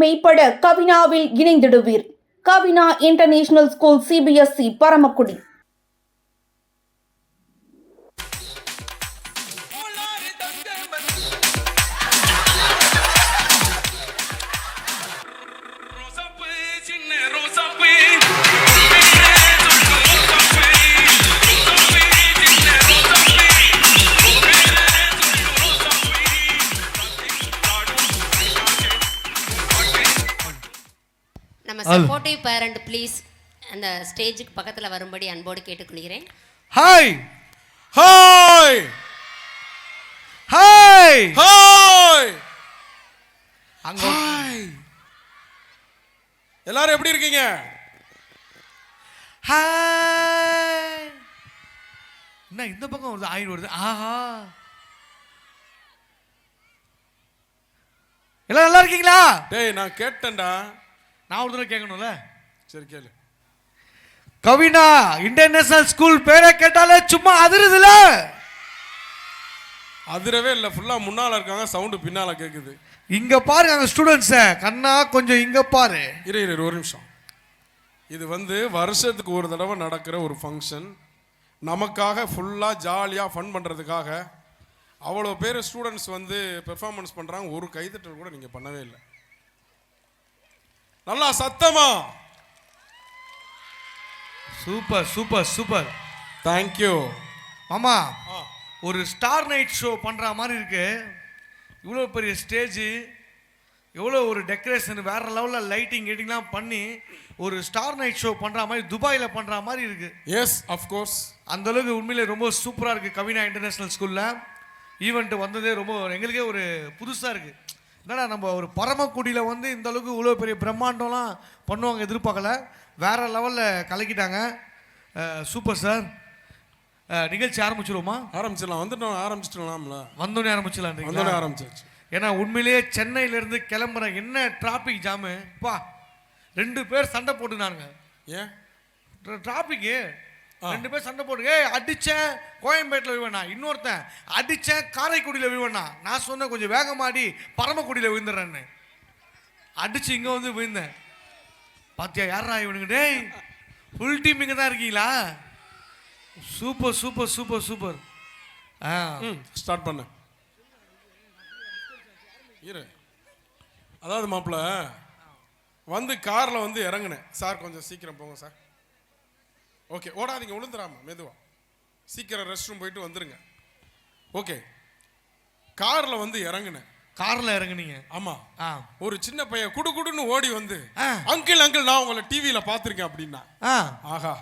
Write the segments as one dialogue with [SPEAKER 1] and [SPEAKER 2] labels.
[SPEAKER 1] மெய்ப்பட கவினாவில் இணைந்திடுவீர். கவினா international school CBSE Paramakudi.
[SPEAKER 2] நம்ம supportive parent please அந்த ஸ்டேஜுக்கு பக்கத்தில் வரும்படி அன்போடு கேட்டுக்கொள்கிறேன்.
[SPEAKER 3] ஹாய் ஹாய் ஹாய் ஹாய் அங்க
[SPEAKER 4] எல்லாரும் எப்படி இருக்கீங்க?
[SPEAKER 3] ஹாய் என்ன இந்த பக்கம் வருது ஆயிரம் வருது. ஆஹா எல்லாம் நல்லா இருக்கீங்களா?
[SPEAKER 4] டேய் நான் கேட்டேன்டா.
[SPEAKER 3] நான் ஒரு தடவை கேட்கணும்ல.
[SPEAKER 4] சரி கேளு.
[SPEAKER 3] கவினா இன்டர்நேஷனல் ஸ்கூல் பேரை கேட்டாலே சும்மா அதிருதுல.
[SPEAKER 4] அதிரவே இல்லை, ஃபுல்லா முன்னால இருக்காங்க, சவுண்டு பின்னால கேக்குது.
[SPEAKER 3] இங்க பாருங்க அந்த ஸ்டூடெண்ட்ஸ கண்ணா கொஞ்சம் இங்க பாரு.
[SPEAKER 4] இரு ஒரு நிமிஷம். இது வருஷத்துக்கு ஒரு தடவை நடக்கிற ஒரு ஃபங்க்ஷன். நமக்காக ஃபுல்லா ஜாலியா ஃபன் பண்றதுக்காக அவ்வளோ பேர் ஸ்டூடெண்ட்ஸ் பெர்ஃபார்மன்ஸ் பண்றாங்க. ஒரு கைதட்டல் கூட நீங்க பண்ணவே இல்லை. நல்லா சத்தமா.
[SPEAKER 3] Super super super.
[SPEAKER 4] தேங்க்யூ
[SPEAKER 3] மாமா. ஒரு ஸ்டார் நைட் ஷோ பண்ற மாதிரி இருக்கு. இவ்வளோ பெரிய ஸ்டேஜ், எவ்வளோ ஒரு டெக்கரேஷன், வேற லெவலில் லைட்டிங் கெட்டிங்லாம் பண்ணி ஒரு ஸ்டார் நைட் ஷோ பண்ற மாதிரி துபாயில் பண்ற மாதிரி இருக்கு.
[SPEAKER 4] Yes of course.
[SPEAKER 3] அந்த அளவுக்கு உண்மையிலே ரொம்ப சூப்பராக இருக்கு. கவினா இன்டர்நேஷனல் ஸ்கூலில் ஈவெண்ட் வந்ததே ரொம்ப எங்களுக்கே ஒரு புதுசாக இருக்கு. என்னடா நம்ம ஒரு பரமக்குடியில் இந்த அளவுக்கு இவ்வளோ பெரிய பிரம்மாண்டம்லாம் பண்ணுவாங்க எதிர்பார்க்கல. வேற லெவலில் கலக்கிட்டாங்க. Super sir. நிகழ்ச்சி ஆரம்பிச்சிருவோமா?
[SPEAKER 4] ஆரம்பிச்சிடலாம். ஆரம்பிச்சிடலாம்ல.
[SPEAKER 3] வந்தோடனே ஆரம்பிச்சிடலாம்.
[SPEAKER 4] வந்தோடனே ஆரம்பிச்சிருச்சு.
[SPEAKER 3] ஏன்னா உண்மையிலேயே சென்னையிலேருந்து கிளம்புற என்ன டிராஃபிக் ஜாமு பா. 2 பேர் சண்டை போட்டுனானுங்க.
[SPEAKER 4] ஏன்
[SPEAKER 3] டிராஃபிக்கு? 2 பேர் சண்டை போட்டு அடித்தேன் கோயம்பேட்டில் விழுவேண்ணா, இன்னொருத்தன் அடித்தேன் காரைக்குடியில் விழுவேண்ணா. நான் சொன்னேன் கொஞ்சம் வேகமாடி பரமக்குடியில் விழுந்துடுறேன்னு. அடித்து இங்கே விழுந்தேன். பாத்தியா யாரா இவனுங்க? டேய் ஃபுல் டீம் இங்கே தான் இருக்கீங்களா? Super super super super.
[SPEAKER 4] Start பண்ண. இரு. அதாவது மாப்பிள்ள காரில் இறங்குனேன். சார் கொஞ்சம் சீக்கிரம் போங்க சார். ஓகே ஓடாதீங்க, விழுந்துடாம மெதுவா சீக்கிரம் ரெஸ்ட் ரூம் போயிட்டு வந்துருங்க. ஓகே காரில் இறங்குனேன்.
[SPEAKER 3] காரில் இறங்குனீங்க?
[SPEAKER 4] ஆமா. ஒரு சின்ன பையன் குடுன்னு ஓடி அங்கிள் நான் உங்களை டிவியில் பார்த்துருக்கேன் அப்படின்னா. ஆஹா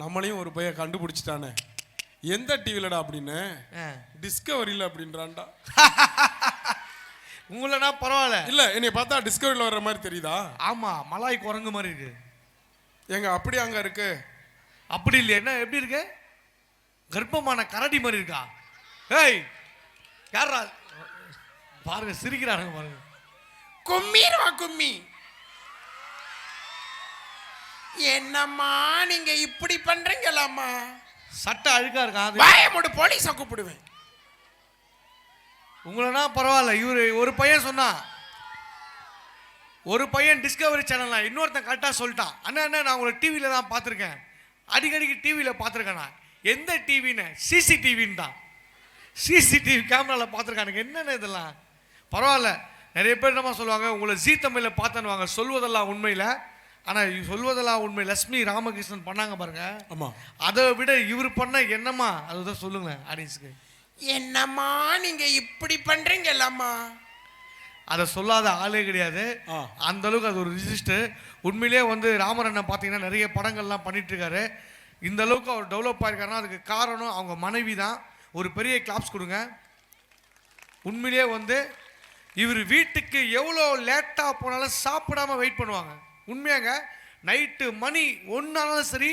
[SPEAKER 4] நம்மளையும் ஒரு பையன் கண்டுபிடிச்சிட்டானே. எந்த டிவிலடா அப்படின்னு. டிஸ்கவரியில் அப்படின்றான்டா.
[SPEAKER 3] உங்களனா பரவாயில்ல.
[SPEAKER 4] இல்ல என்னை பார்த்தா டிஸ்கவரியில் வர்ற மாதிரி தெரியுதா?
[SPEAKER 3] ஆமா மலாய் குரங்கு மாதிரி இருக்கு.
[SPEAKER 4] எங்க அப்படி அங்க இருக்கு.
[SPEAKER 3] அப்படி இல்லையா? என்ன எப்படி இருக்கு? கர்ப்பமான கரடி மாதிரி இருக்கா? ஏய் யாரா பாருங்க சிரிக்கிறானுங்க பாருங்க.
[SPEAKER 5] கும்மிடுவா கும்மி. என்னம்மா நீங்க இப்படி பண்றீங்களாம்மா?
[SPEAKER 3] சட்டை அழுக்கா இருக்கா?
[SPEAKER 5] வாயமோடு போலீஸை கூப்பிடுவேன்.
[SPEAKER 3] உங்களனா பரவாயில்ல. இவரு ஒரு பையன் சொன்னா, ஒரு பையன் டிஸ்கவரி சேனல்ல இன்னொருத்தன் கரெக்டாக சொல்லிட்டான். அண்ணா நான் உங்களை டிவியில் தான் பார்த்துருக்கேன், அடிக்கடிக்கு டிவியில் பார்த்துருக்கேண்ணா. எந்த டிவின்னு? சிசிடிவின்னு தான். சிசிடிவி கேமராவில் பார்த்துருக்கானுங்க. என்னென்ன இதெல்லாம்? பரவாயில்ல. நிறைய பேர் என்னமா சொல்லுவாங்க, உங்களை ஜீ தமிழில் பார்த்தனுவாங்க. சொல்வதெல்லாம் உண்மையில். ஆனால் சொல்வதெல்லாம் உண்மை லட்சுமி ராமகிருஷ்ணன் பண்ணாங்க பாருங்க. ஆமாம். அதை விட இவர் பண்ண என்னம்மா அதுதான் சொல்லுங்களேன் ஆடியன்ஸுக்கு.
[SPEAKER 5] என்னம்மா நீங்க இப்படி பண்றீங்களாம்மா?
[SPEAKER 3] அதை சொல்லாத ஆளே கிடையாது. அந்த அளவுக்கு அது ஒரு ரிஜிஸ்டர். உண்மையிலேயே ராமர் அண்ணன் பார்த்தீங்கன்னா நிறைய படங்கள்லாம் பண்ணிட்டு இருக்காரு. இந்த அளவுக்கு அவர் டெவலப் ஆயிருக்காருன்னா அதுக்கு காரணம் அவங்க மனைவி தான். ஒரு பெரிய கிளாப்ஸ் கொடுங்க. உண்மையிலேயே இவர் வீட்டுக்கு எவ்வளோ லேட்டாக போனாலும் சாப்பிடாம வெயிட் பண்ணுவாங்க. உண்மையாங்க. நைட்டு மணி 1 ஆனாலும் சரி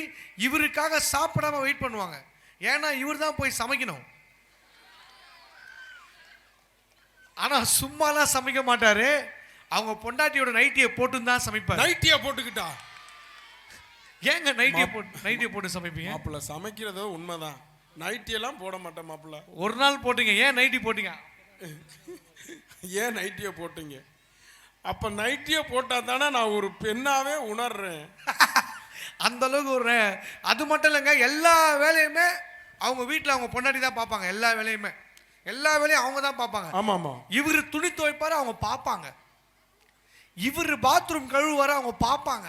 [SPEAKER 3] இவருக்காக சாப்பிடாம வெயிட் பண்ணுவாங்க. ஏன்னா இவர் தான் போய் சமைக்கணும். ஆனா சும்மாலாம் சமைக்க மாட்டாரு. அவங்க பொண்டாட்டியோட நைட்டியை போட்டு தான் சமைப்பார்.
[SPEAKER 4] நைட்டியை போட்டுக்கிட்டா
[SPEAKER 3] ஏங்க நைட்டியை போட்டு சமைப்பீங்க?
[SPEAKER 4] மாப்பிள்ள சமைக்கிறதோ உண்மைதான். நைட்டியெல்லாம் போட மாட்டேன் மாப்பிள்ள.
[SPEAKER 3] ஒரு நாள் போட்டீங்க. ஏன் நைட்டி போட்டீங்க?
[SPEAKER 4] ஏன் நைட்டியை போட்டீங்க? அப்ப நைட்டியே போட்டா தானே நான் ஒரு பெண்ணாவே உணர்றேன்.
[SPEAKER 3] அந்த அளவுக்கு ஒரு அது மட்டும் இல்லைங்க, எல்லா வேலையுமே அவங்க வீட்டில் அவங்க பொண்டாட்டி தான் பார்ப்பாங்க. எல்லா வேலையும் அவங்க தான் பார்ப்பாங்க.
[SPEAKER 4] ஆமாமா.
[SPEAKER 3] இவர் துணி துவைப்பாரு, அவங்க பார்ப்பாங்க. இவர் பாத்ரூம் கழுவுவாரு, அவங்க பார்ப்பாங்க.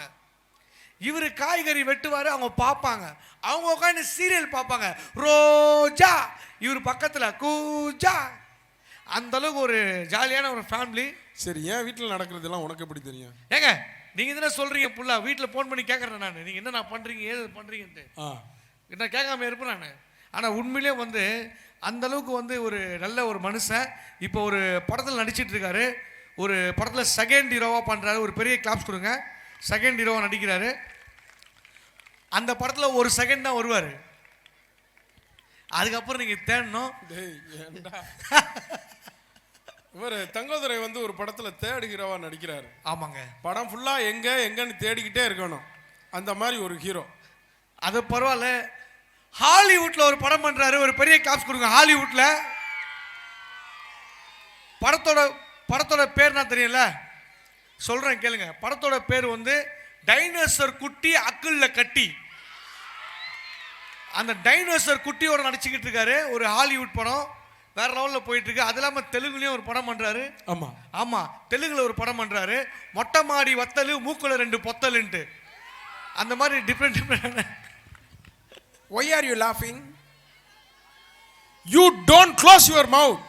[SPEAKER 3] இவர் காய்கறி வெட்டுவாரு, அவங்க பார்ப்பாங்க. அவங்க உட்காந்து சீரியல் பார்ப்பாங்க. ரோஜா இவர் பக்கத்தில் கூஜா. அந்த அளவுக்கு ஒரு ஜாலியான ஒரு ஃபேமிலி.
[SPEAKER 4] சரி, என் வீட்டில் நடக்கிறதெல்லாம் உனக்கு எப்படி தெரியும்?
[SPEAKER 3] ஏங்க நீங்க தானே சொல்றீங்க புள்ளா, வீட்டில் ஃபோன் பண்ணி கேட்குறேன் நான், நீங்க என்ன பண்றீங்க ஏது பண்றீங்கன்ட்டு. என்ன கேட்காம இருப்பேன் நான். ஆனால் உண்மையிலே வந்து அந்த அளவுக்கு வந்து ஒரு நல்ல ஒரு மனுஷன். இப்போ ஒரு படத்தில் நடிச்சிட்டு இருக்காரு. ஒரு படத்தில் செகண்ட் ஹீரோவாக பண்ணுறாரு. ஒரு பெரிய கிளாப்ஸ் கொடுங்க. செகண்ட் ஹீரோவாக நடிக்கிறாரு. அந்த படத்தில் ஒரு செகண்ட் தான் வருவார். அதுக்கப்புறம் நீங்கள் தேடணும்.
[SPEAKER 4] இவர் தங்கதுரை வந்து ஒரு படத்துல தேடுகிறவா நடிக்கிறாரு.
[SPEAKER 3] ஆமாங்க.
[SPEAKER 4] படம் ஃபுல்லா எங்கன்னு தேடிக்கிட்டே இருக்கணும். அந்த மாதிரி ஒரு ஹீரோ.
[SPEAKER 3] அது பரவாயில்ல. ஹாலிவுட்ல ஒரு படம் பண்றாரு. ஒரு பெரிய கிளாப்ஸ் கொடுங்க. ஹாலிவுட்ல படத்தோட பேர் நான் தெரியல, சொல்றேன் கேளுங்க. படத்தோட பேர் வந்து டைனோசர் குட்டி அக்குள்ள கட்டி. அந்த டைனோசர் குட்டியோட நடிச்சுக்கிட்டு இருக்காரு. ஒரு ஹாலிவுட் படம் வேற லெவலில் போயிட்டு இருக்கு. அது இல்லாமல் தெலுங்குலையும் ஒரு படம் பண்றாரு. ஆமா தெலுங்குல ஒரு படம் பண்றாரு. மொட்டை மாடி வத்தலு மூக்குல 2 பொத்தலுன்ட்டு. அந்த மாதிரி different.
[SPEAKER 5] Why are you laughing?
[SPEAKER 4] You don't close your mouth.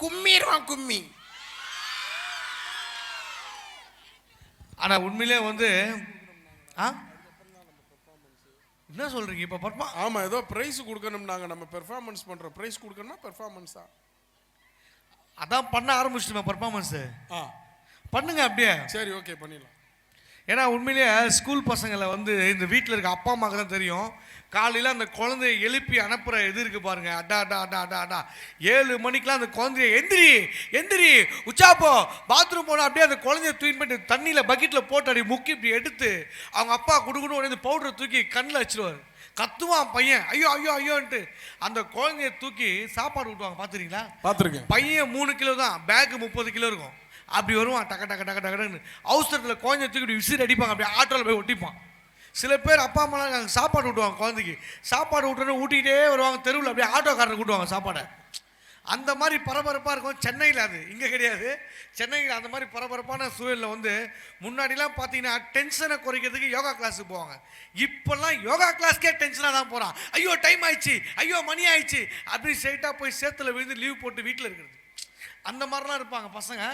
[SPEAKER 5] கும்மிடுவான் கும்மி.
[SPEAKER 3] ஆனா உண்மையிலே வந்து என்ன சொல்றீங்க இப்ப பர்மா?
[SPEAKER 4] ஆமா, ஏதோ பிரைஸ் கொடுக்கணும்னாங்க. நம்ம பெர்ஃபார்மன்ஸ் பண்றோம். பிரைஸ் கொடுக்கணும்னா பெர்ஃபார்மன்ஸா
[SPEAKER 3] அதான் பண்ண ஆரம்பிச்சிட்டோம். பெர்ஃபார்மன்ஸ் பண்ணுங்க அப்படியே.
[SPEAKER 4] சரி, ஓகே, பண்ணிடலாம்.
[SPEAKER 3] ஏன்னா உண்மையிலேயே ஸ்கூல் பசங்களை வந்து இந்த வீட்டில் இருக்க அப்பா அம்மாவுக்கு தான் தெரியும். காலையில் அந்த குழந்தைய எழுப்பி அனுப்புகிற இது இருக்கு பாருங்க. அடா அடா அடா அடா அடா 7 மணிக்கெலாம் அந்த குழந்தைய எந்திரி உச்சாப்போ பாத்ரூம் போனால் அப்படியே அந்த குழந்தைய தூக்கி பண்ணிட்டு தண்ணியில் பக்கெட்டில் போட்டு அப்படி முக்கி இப்படி எடுத்து அவங்க அப்பா குடுக்குன்னு உடனே பவுடரை தூக்கி கண்ணில் வச்சிருவார். கத்துவான் பையன், ஐயோ ஐயோ ஐயோன்ட்டு. அந்த குழந்தைய தூக்கி சாப்பாடு விட்டுவாங்க. பார்த்துருக்கீங்களா?
[SPEAKER 4] பார்த்துருக்கேன்.
[SPEAKER 3] பையன் 3 கிலோ தான், பேக்கு 30 கிலோ இருக்கும். அப்படி வருவான் டக்க டக்க டக்க டக்குன்னு. அவசரத்தில் குழந்தைய தூக்கி விசிறி அடிப்பாங்க. அப்படியே ஆட்டோவில் போய் ஒட்டிப்பான். சில பேர் அப்பா அம்மாலாம் சாப்பாடு விட்டுவாங்க. குழந்தைக்கு சாப்பாடு விட்டுறோன்னு ஊட்டிகிட்டே வருவாங்க. தெருவில் அப்படியே ஆட்டோக்காரர் கூட்டுவாங்க சாப்பாடை. அந்த மாதிரி பரபரப்பாக இருக்கும். சென்னையில் அது இங்கே கிடையாது. சென்னையில் அந்த மாதிரி பரபரப்பான சூழலில் வந்து முன்னாடிலாம் பார்த்தீங்கன்னா டென்ஷனை குறைக்கிறதுக்கு யோகா கிளாஸுக்கு போவாங்க. இப்போல்லாம் யோகா கிளாஸ்க்கே டென்ஷனாக தான் போகிறான். ஐயோ டைம் ஆயிடுச்சு, ஐயோ மணி ஆயிடுச்சு அப்படி ஸ்ட்ரைட்டாக போய் சேத்துல விழுந்து லீவ் போட்டு வீட்டில் இருக்கிறது. அந்த மாதிரிலாம் இருப்பாங்க பசங்க.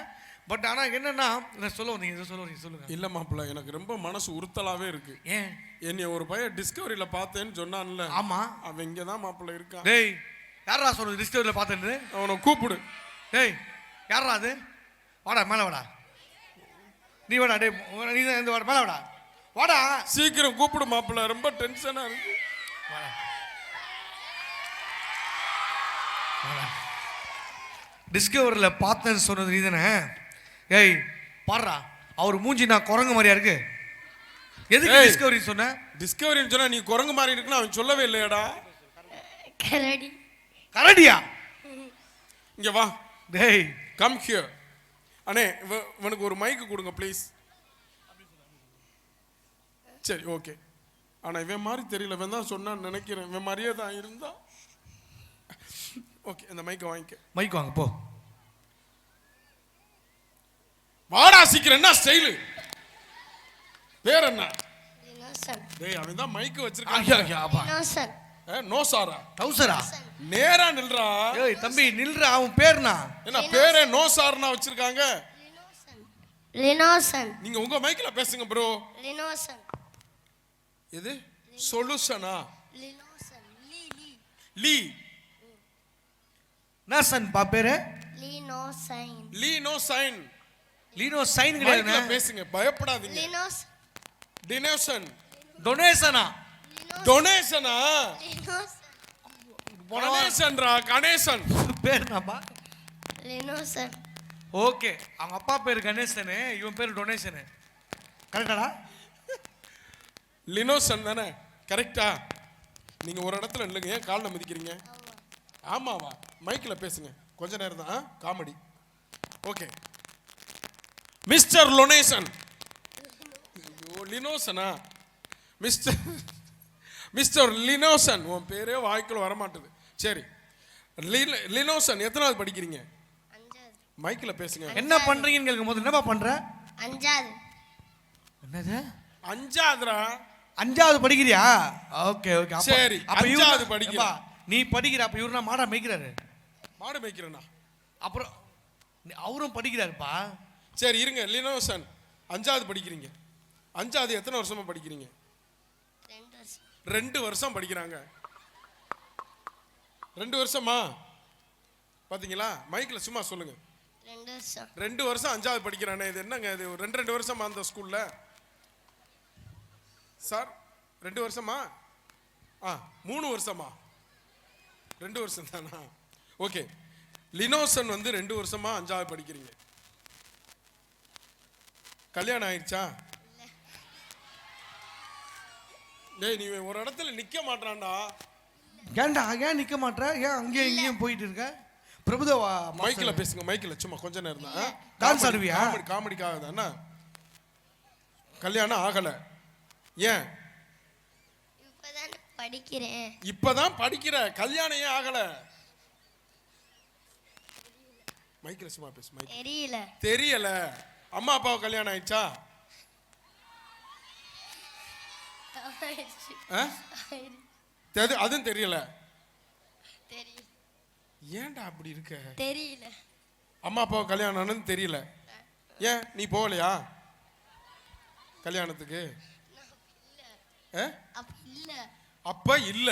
[SPEAKER 3] பட் ஆனால் என்னன்னா சொல்லுங்க.
[SPEAKER 4] இல்லை மாப்பிள்ள, எனக்கு ரொம்ப மனசு உறுத்தலாகவே இருக்கு.
[SPEAKER 3] ஏன்?
[SPEAKER 4] என்னை ஒரு பையன் டிஸ்கவரியில் பார்த்தேன்னு சொன்னான்ல.
[SPEAKER 3] ஆமாம்,
[SPEAKER 4] அவன் இங்கே தான் மாப்பிள்ள இருக்கான்.
[SPEAKER 3] டேய் யாரா சொல்றது டிஸ்கவரியில் பார்த்தேன்னு?
[SPEAKER 4] அவனை கூப்பிடு.
[SPEAKER 3] டேய் யாரா அது? வாடா மேலே வாடா. நீ வாடா. டே நீ இந்த வாடா மேலே வாடா. வாடா
[SPEAKER 4] சீக்கிரம் கூப்பிடு மாப்பிள்ள, ரொம்ப டென்ஷனாக இருக்கு.
[SPEAKER 3] டிஸ்கவரியில் பார்த்தேன்னு சொன்னது நீ தானே? ஏய் பாடுறா, அவர் மூஞ்சி நான் குரங்கு மாதிரியா இருக்கு. எதுக்கு டிஸ்கவரி சொன்ன?
[SPEAKER 4] டிஸ்கவரின்னு சொன்னா நீ குரங்கு மாதிரி இருக்குன்னு அவன் சொல்லவே இல்லையாடா.
[SPEAKER 3] கரடியா?
[SPEAKER 4] இங்க வா.
[SPEAKER 3] டேய்
[SPEAKER 4] கம் ஹியர். அண்ணே இவனுக்கு ஒரு மைக்கு கொடுங்க ப்ளீஸ். சரி, ஓகே. ஆனால் இவன் மாதிரி தெரியல. இவன் தான் சொன்னான்னு நினைக்கிறேன். இவன் மாதிரியே தான் இருந்தா. ஓகே, இந்த மைக்கை வாங்கிக்க.
[SPEAKER 3] மைக் வாங்க போ.
[SPEAKER 4] வாடா சீக்கிரம். என்ன ஸ்டைலு? பேர் என்ன? டேய் அவன் தான் மைக்கு வச்சிருக்கான். நோ சாரா
[SPEAKER 3] டவுசரா?
[SPEAKER 4] நேரா நில்றா.
[SPEAKER 3] ஏய் தம்பி நில்றா. அவன் பேர்னா
[SPEAKER 4] என்ன? பேரே நோ சார்னா வச்சிருக்காங்க.
[SPEAKER 6] லினோசன்.
[SPEAKER 4] நீங்க உங்க மைக்ல பேசுங்க ப்ரோ.
[SPEAKER 6] லினோசன்.
[SPEAKER 4] எது? சொல்யூஷனா?
[SPEAKER 6] லினோசன்.
[SPEAKER 4] லீ
[SPEAKER 3] நாசன் பா பேரு?
[SPEAKER 6] லினோசைன்.
[SPEAKER 4] லீனோசைன்.
[SPEAKER 3] லீனோசைன் கிடையாது.
[SPEAKER 4] பேசுங்க, பயப்படாதீங்க.
[SPEAKER 6] லினோசன்.
[SPEAKER 4] டினேஷன்.
[SPEAKER 3] டொனேஷனா?
[SPEAKER 4] டொனேஷனா?
[SPEAKER 6] லினோசன்.
[SPEAKER 4] கணேசன்ரா. கணேசன்
[SPEAKER 3] பேர்னாப்பா?
[SPEAKER 6] லினோசன்.
[SPEAKER 3] ஓகே, அவங்க அப்பா பேர் கணேசனு, இவன் பேர் டொனேஷனு. கரெக்டாடா?
[SPEAKER 4] லினோசன் தானே? கரெக்டா? நீங்க ஒரு இடத்துல இல்லைங்க, ஏன் காலில் மிதிக்கிறீங்க? ஆமாவா? மைக்கில் பேசுங்க கொஞ்ச நேரம் தான். காமெடி. ஓகே. மிஸ்டர் லொனேசன். லினோசனா? மிஸ்டர் லினோசன். உன் பேரே வாய்க்குள்ள வரமாட்டுது. சரி, லினோசன் எத்தனாவது படிக்கிறீங்க?
[SPEAKER 6] 5வது.
[SPEAKER 4] மைக்கில் பேசுங்க.
[SPEAKER 3] என்ன பண்றீங்கன்னு கேட்கும் போது என்னப்பா பண்ற?
[SPEAKER 6] 5வது.
[SPEAKER 3] என்னது?
[SPEAKER 4] 5வதுடா.
[SPEAKER 3] 5வது படிக்கிறியா? Okay okay.
[SPEAKER 4] சரி, 5வது படிக்கிறா.
[SPEAKER 3] நீ படிக்கிற, அப்ப இவரு மாடா மேய்க்கிறாரு.
[SPEAKER 4] மாடு மேய்க்கிறேனா?
[SPEAKER 3] அப்புறம் அவரும் படிக்கிறாருப்பா.
[SPEAKER 4] சரி இருங்க. லினோசன் 5வது படிக்கிறீங்க. 5வது எத்தனை வருஷமா படிக்கிறீங்க?
[SPEAKER 6] 2 வருஷம்.
[SPEAKER 4] 2 வருஷம் படிக்கிறாங்க. 2 வருஷமா? பாத்தீங்களா? மைக்கில் சும்மா சொல்லுங்க.
[SPEAKER 6] 2 வருஷம்.
[SPEAKER 4] 2 வருஷம் 5வது படிக்கிறானே, இது என்னங்க இது? 2 வருஷமா அந்த ஸ்கூல்ல? சார் 2 வருஷமா? 3 வருஷமா? 2 வருஷம் தானா? ஓகே. லினோசன் வந்து 2 வருஷமா 5வது படிக்கிறீங்க. கல்யாணம் ஆயிடுச்சா? டேய், நீ ஒரு இடத்துல நிக்க மாட்டான்டா.
[SPEAKER 3] ஏன்டா ஏன் நிக்க மாட்டற? ஏன் அங்கேயும் இங்கேயும் போயிட்டு இருக்க? பிரபுதேவா
[SPEAKER 4] மைக்கில் பேசுங்க. மைக்கில் சும்மா கொஞ்ச நேரம் தான்.
[SPEAKER 3] டான்ஸ் ஆடுவியா?
[SPEAKER 4] காமெடிக்காக தானே. கல்யாணம் ஆகல. ஏன்?
[SPEAKER 6] இப்பதான் படிக்கிறேன்.
[SPEAKER 4] இப்பதான் படிக்கிற, கல்யாணம் ஏன் ஆகல? மைக்கில் சும்மா பேசு. மைக்
[SPEAKER 6] தெரியல.
[SPEAKER 4] தெரியல. அம்மா அப்பாவுக்கு கல்யாணம் ஆயிடுச்சா? அதுவும் தெரியல.
[SPEAKER 6] தெரியல.
[SPEAKER 4] ஏன்டா அப்படி இருக்க?
[SPEAKER 6] தெரியல.
[SPEAKER 4] அம்மா அப்பாவுக்கு கல்யாணம் ஆனது தெரியல. ஏன் நீ போகலையா கல்யாணத்துக்கு?
[SPEAKER 6] அப்ப இல்ல.
[SPEAKER 4] அப்ப இல்ல.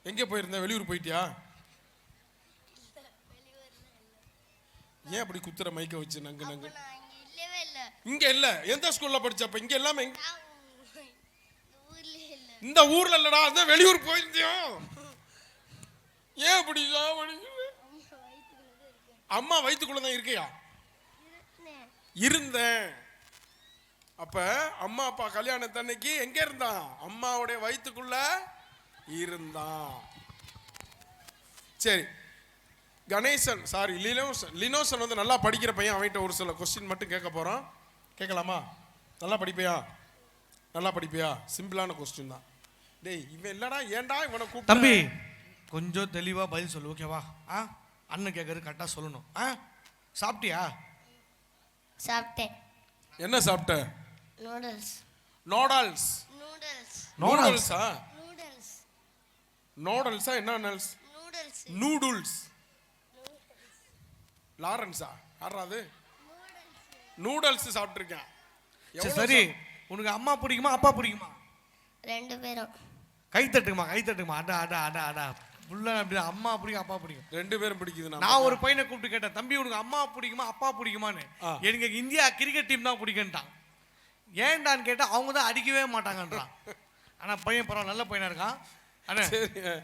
[SPEAKER 4] எங்க போயிருந்த? வெளியூர் போயிட்டியா? ஏன் அப்படி குத்துற மைக்க வச்சு நங்கு நங்கு?
[SPEAKER 6] நான் இங்க இல்லவே இல்ல.
[SPEAKER 4] இங்க இல்ல. எந்த ஸ்கூல்ல படிச்சப்ப? இங்க எல்லாமே
[SPEAKER 6] ஊர்ல இல்ல.
[SPEAKER 4] இந்த ஊர்ல இல்லடா, அதான் வெளியூர் போயிருந்தியோ. ஏன் அப்படி அம்மா வயித்துக்குள்ளதான் இருக்கியா? இருந்தேன். அப்ப அம்மா அப்பா கல்யாணத்தன்னைக்கு எங்க இருந்தான்? அம்மாவுடைய வயித்துக்குள்ள இருந்தான். சரி, கணேசன் சாரி லினோசன் வந்து நல்லா படிக்கிற பையன். அவன்கிட்ட ஒரு சில கொஸ்டின் மட்டும் கேட்க போறோம். கேட்கலாமா? நல்லா படிப்பியா? நல்லா படிப்பியா? சிம்பிளான கொஸ்டின் தான். டேய், இவன் இல்லடா, ஏன்டா இவனை கூப்பிட்ட?
[SPEAKER 3] தம்பி கொஞ்சம் தெளிவா பதில் சொல்லு, ஓகேவா? அண்ணன் கேட்கறது கரெக்டா சொல்லணும். சாப்பிட்டியா?
[SPEAKER 6] சாப்பிட்டேன்.
[SPEAKER 4] என்ன சாப்பிட்ட?
[SPEAKER 6] நூடுல்ஸ்.
[SPEAKER 4] நூடல்ஸ்.
[SPEAKER 6] நூடுல்ஸ்.
[SPEAKER 4] நூடல்ஸா?
[SPEAKER 6] நூடுல்ஸ்.
[SPEAKER 4] நூடல்ஸா? என்ன நூடல்ஸ்?
[SPEAKER 6] நூடுல்ஸ்.
[SPEAKER 4] நூடுல்ஸ். லாரன்ஸா? யாராது? நூடல்ஸ் சாப்பிட்டுருக்கேன்.
[SPEAKER 3] சரி, உனக்கு அம்மா பிடிக்குமா அப்பா பிடிக்குமா?
[SPEAKER 6] 2 பேரும்.
[SPEAKER 3] கை தட்டுக்குமா, கை தட்டுக்குமா. அடா அடா அடா அடா. புள்ள அப்படி அம்மா பிடிக்கும் அப்பா பிடிக்கும்.
[SPEAKER 4] 2 பேரும் பிடிக்குது.
[SPEAKER 3] நான் ஒரு பையனை கூப்பிட்டு கேட்டேன், தம்பி உனக்கு அம்மா பிடிக்குமா அப்பா பிடிக்குமான்னு. எனக்கு இந்தியா கிரிக்கெட் டீம் தான் பிடிக்குன்ட்டான். ஏன்டான்னு கேட்டா அவங்க தான் அடிக்கவே மாட்டாங்கன்றான். ஆனா பையன் பரவாயில்ல, நல்ல பையனா இருக்கான். ஆனா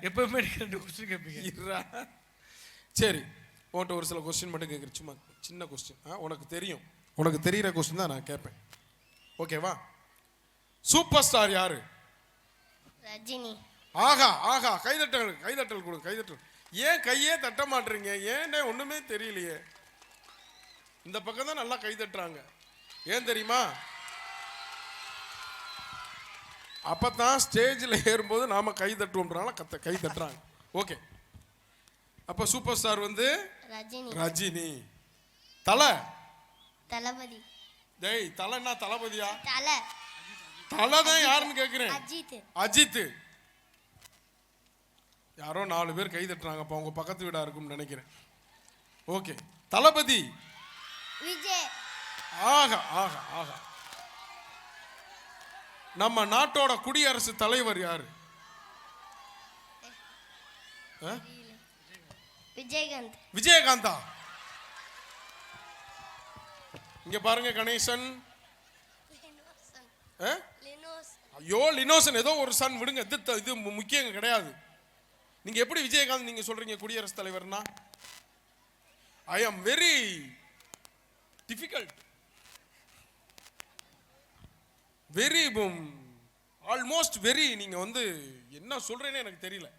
[SPEAKER 3] எப்பவுமே 2 கொஸ்டின் கேட்பீங்க.
[SPEAKER 4] சரி, உன்கிட்ட ஒரு சில கொஸ்டின் மட்டும் கேட்குறேன். சும்மா சின்ன கொஸ்டின். உனக்கு தெரியும், உனக்கு தெரிகிற கொஸ்டின் தான் நான் கேட்பேன். ஓகேவா? சூப்பர் ஸ்டார் யாரு?
[SPEAKER 6] ரஜினி.
[SPEAKER 4] ஆகா ஆகா. கைதட்டல் கைதட்டல் கொடுங்க, கைதட்டல். ஏன் கையே தட்ட மாட்டீங்க? ஏன்னே ஒண்ணுமே தெரியலையே. இந்த பக்கம் தான் நல்லா கை தட்டுறாங்க. ஏன் தெரியுமா? அப்பதான் ஸ்டேஜில் ஏறும்போது நாம கை தட்டுவோம்னால கை தட்டுறாங்க. ஓகே. அப்ப சூப்பர் ஸ்டார் வந்து
[SPEAKER 6] ரஜினி.
[SPEAKER 4] ரஜினி. தலை?
[SPEAKER 6] தளபதி.
[SPEAKER 4] டேய், தலைன்னா தளபதியா?
[SPEAKER 6] தலை.
[SPEAKER 4] தலை தான் யாருன்னு கேட்கிறேன்.
[SPEAKER 6] அஜித்.
[SPEAKER 4] அஜித். யாரோ 4 பேர் கை தட்டுறாங்கப்பா, உங்க பக்கத்து வீடா இருக்கும்னு நினைக்கிறேன். ஓகே. தளபதி.
[SPEAKER 6] விஜய்.
[SPEAKER 4] ஆகா ஆகா ஆகா. நம்ம நாட்டோட குடியரசுத் தலைவர் யாரு?
[SPEAKER 6] விஜயகாந்த்.
[SPEAKER 4] விஜயகாந்தா? இங்க பாருங்க கணேசன். ஐயோ, லினோசன் ஏதோ ஒரு சன் விடுங்க. இது முக்கியம் கிடையாது. நீங்க எப்படி விஜயகாந்த் நீங்க சொல்றீங்க குடியரசுத் தலைவர்னா? I am very difficult, very almost very. நீங்க வந்து என்ன சொல்றேன்னு எனக்கு தெரியல.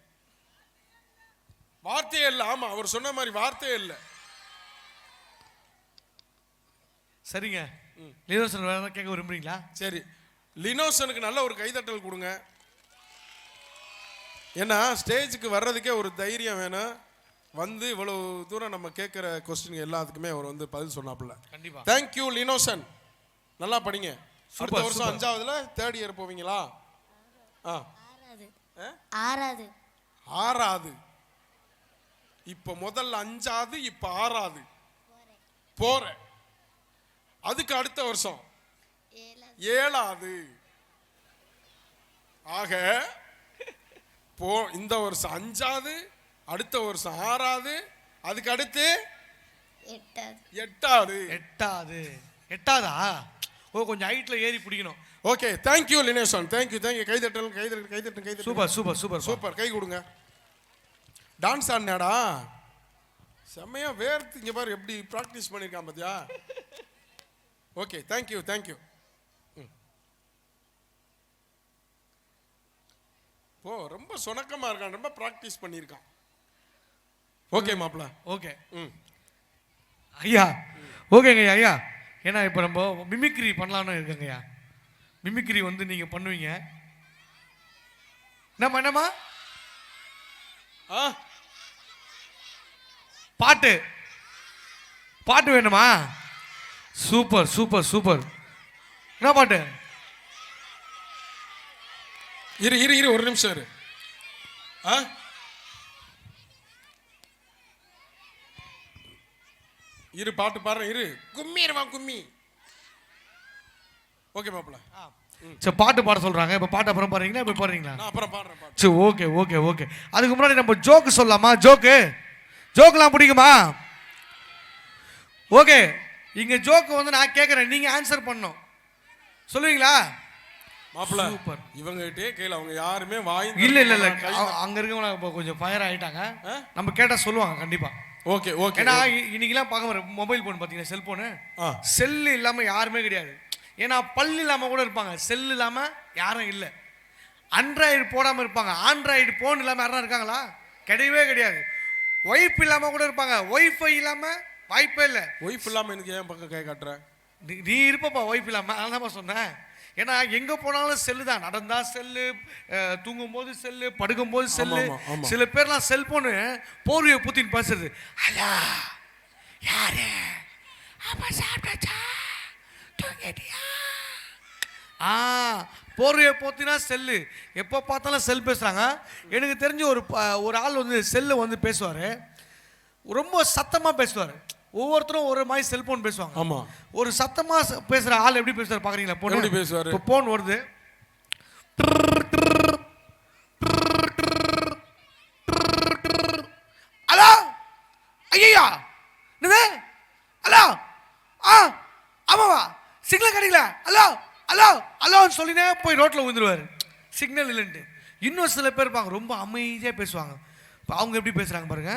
[SPEAKER 4] வார்த்தையே இல்லை. ஆமா, அவர் சொன்ன மாதிரி வார்த்தையே இல்லை.
[SPEAKER 3] சரிங்க, லினோசன் வேற ஏதாவது கேட்க விரும்புறீங்களா?
[SPEAKER 4] சரி, லினோசனுக்கு நல்ல ஒரு கைதட்டல் கொடுங்க. ஏன்னா ஸ்டேஜுக்கு வர்றதுக்கே ஒரு தைரியம் வேணும். வந்து இவ்வளவு தூரம் நம்ம கேட்குற கொஸ்டின் எல்லாத்துக்குமே அவர் வந்து பதில் சொன்னாப்புல.
[SPEAKER 3] கண்டிப்பா.
[SPEAKER 4] தேங்க்யூ லினோசன், நல்லா படிங்க. அடுத்த வருஷம்
[SPEAKER 3] சூப்பர்.
[SPEAKER 4] 5ஆவதுல 3rd இயர் போவீங்களா?
[SPEAKER 6] ஆறாவது
[SPEAKER 4] 6ஆவது. இப்ப முதல்ல 5ஆவது, இப்ப 6ஆவது போற. அதுக்கு அடுத்த வருஷம் 7ஆவது. ஆக இந்த வருஷம் 5ஆவது, அடுத்த வருஷம் 6ஆவது, அதுக்கு அடுத்து 8ஆவது.
[SPEAKER 3] 8ஆவதா? ஓ, கொஞ்சம் ஹைட்ல ஏறி பிடிக்கணும்.
[SPEAKER 4] ஓகே, தேங்க்யூ லினேஷன், தேங்க்யூ தேங்க்யூ. கைதட்டல் கைதட்டல் கைதட்டல் கைதட்டல்.
[SPEAKER 3] சூப்பர் சூப்பர் சூப்பர்
[SPEAKER 4] சூப்பர், கை கொடுங்க. டான்ஸ் ஆடினாடா செம்மையா, வேர்த்து இங்க பாரு எப்படி ப்ராக்டிஸ் பண்ணியிருக்கான் பாத்தியா. Okay, thank you thank you. போ, ரொம்ப சொணக்கமா இருக்கான், ரொம்ப ப்ராக்டிஸ் பண்ணியிருக்கான். ஓகே மாப்பிள.
[SPEAKER 3] ஓகே ஐயா, ஓகேங்க ஐயா. ஏன்னா இப்போ நம்ம மிமிக்ரி பண்ணலான்னு இருக்கங்கய்யா. மிமிக்ரி வந்து நீங்க பண்ணுவீங்க. என்னம்மா பாட்டு பாட்டு வேணுமா? Super super super. என்ன பாட்டு?
[SPEAKER 4] இரு இரு இரு ஒரு நிமிஷம் இரு. இரு, பாட்டு பாடுறேன் இரு.
[SPEAKER 5] கும்மிடுவான் கும்மி.
[SPEAKER 4] ஓகே மாப்பிள.
[SPEAKER 3] சரி, பாட்டு பாட சொல்றாங்க. இப்போ பாட்டு அப்புறம் பாடுறீங்களா, இப்போ பாடுறீங்களா?
[SPEAKER 4] நான் அப்புறம் பாடுறேன் பாட்டு.
[SPEAKER 3] சரி, ஓகே ஓகே ஓகே. அதுக்கு முன்னாடி நம்ம ஜோக்கு சொல்லலாமா? ஜோக்கெல்லாம் பிடிக்குமா? ஓகே, இங்க ஜோக்கு வந்து நான் கேட்குறேன், நீங்க ஆன்சர் பண்ணணும். சொல்லுவீங்களா
[SPEAKER 4] மாப்பிள?
[SPEAKER 3] சூப்பர்.
[SPEAKER 4] இவங்க கிட்டே கேளு, அவங்க யாருமே வாய்
[SPEAKER 3] இல்ல இல்ல இல்ல, அங்க இருக்கவங்க இப்போ கொஞ்சம் ஃபயர் ஆயிட்டாங்க. நம்ம கேட்டா சொல்லுவாங்க கண்டிப்பா.
[SPEAKER 4] Okay okay.
[SPEAKER 3] ஏன்னா இன்னைக்கெல்லாம் பார்க்க மொபைல் போன் பார்த்தீங்கன்னா, செல்போனு செல்லு இல்லாம யாருமே கிடையாது. ஏன்னா பல்லு இல்லாம கூட இருப்பாங்க, செல்லு இல்லாம யாரும் இல்லை. ஆண்ட்ராய்டு போடாம இருப்பாங்க, ஆண்ட்ராய்டு போன் இல்லாம யாரும் இருக்காங்களா? கிடையவே கிடையாது. ஒய்ஃப் இல்லாம கூட இருப்பாங்க, ஒய்ஃபை இல்லாம வாய்ப்பே இல்லை.
[SPEAKER 4] ஒய்ஃப் இல்லாம எனக்கு ஏன் பக்கம் கை காட்டுற?
[SPEAKER 3] நீ இருப்பப்பா ஒய்ஃப் இல்லாம, அதான் சொன்னேன். ஏன்னா எங்க போனாலும் செல்லு தான். நடந்தா செல்லு, தூங்கும் போது செல்லு, படுக்கும் போது செல்லு. சில பேர்லாம் செல்போனு போர்வையை பூத்தின்னு பேசுறது. ஹலோ யாரு, அப்ப சாப்பிட்டாச்சா, தூங்கிட்டியா? போர்வையை போத்தினா செல்லு. எப்போ பார்த்தாலும் செல் பேசுறாங்க. எனக்கு தெரிஞ்சு ஒரு ஆள் வந்து செல்லு வந்து பேசுவார், ரொம்ப சத்தமாக பேசுவார். ஒவ்வொருத்தரும் ஒரு மாதிரி செல்போன் பேசுவாங்க.
[SPEAKER 4] ஆமா,
[SPEAKER 3] ஒரு சத்தமா பேசுற ஆள் எப்படி பேசுறாரு பாக்குறீங்களா? போன் எப்படி பேசுவாரு? இப்போ போன் வருது, ஹலோ ஐயா, என்னது ஹலோ, ஆமாவா, சிக்னல் கிடைக்கல, ஹலோ ஹலோ ஹலோன்னு சொல்லினே போய் ரோட்ல விழுந்துருவாரு, சிக்னல் இல்லைன்ட்டு. இன்னும் சில பேர் இருப்பாங்க ரொம்ப அமைதியா பேசுவாங்க. அவங்க எப்படி பேசுறாங்க பாருங்க.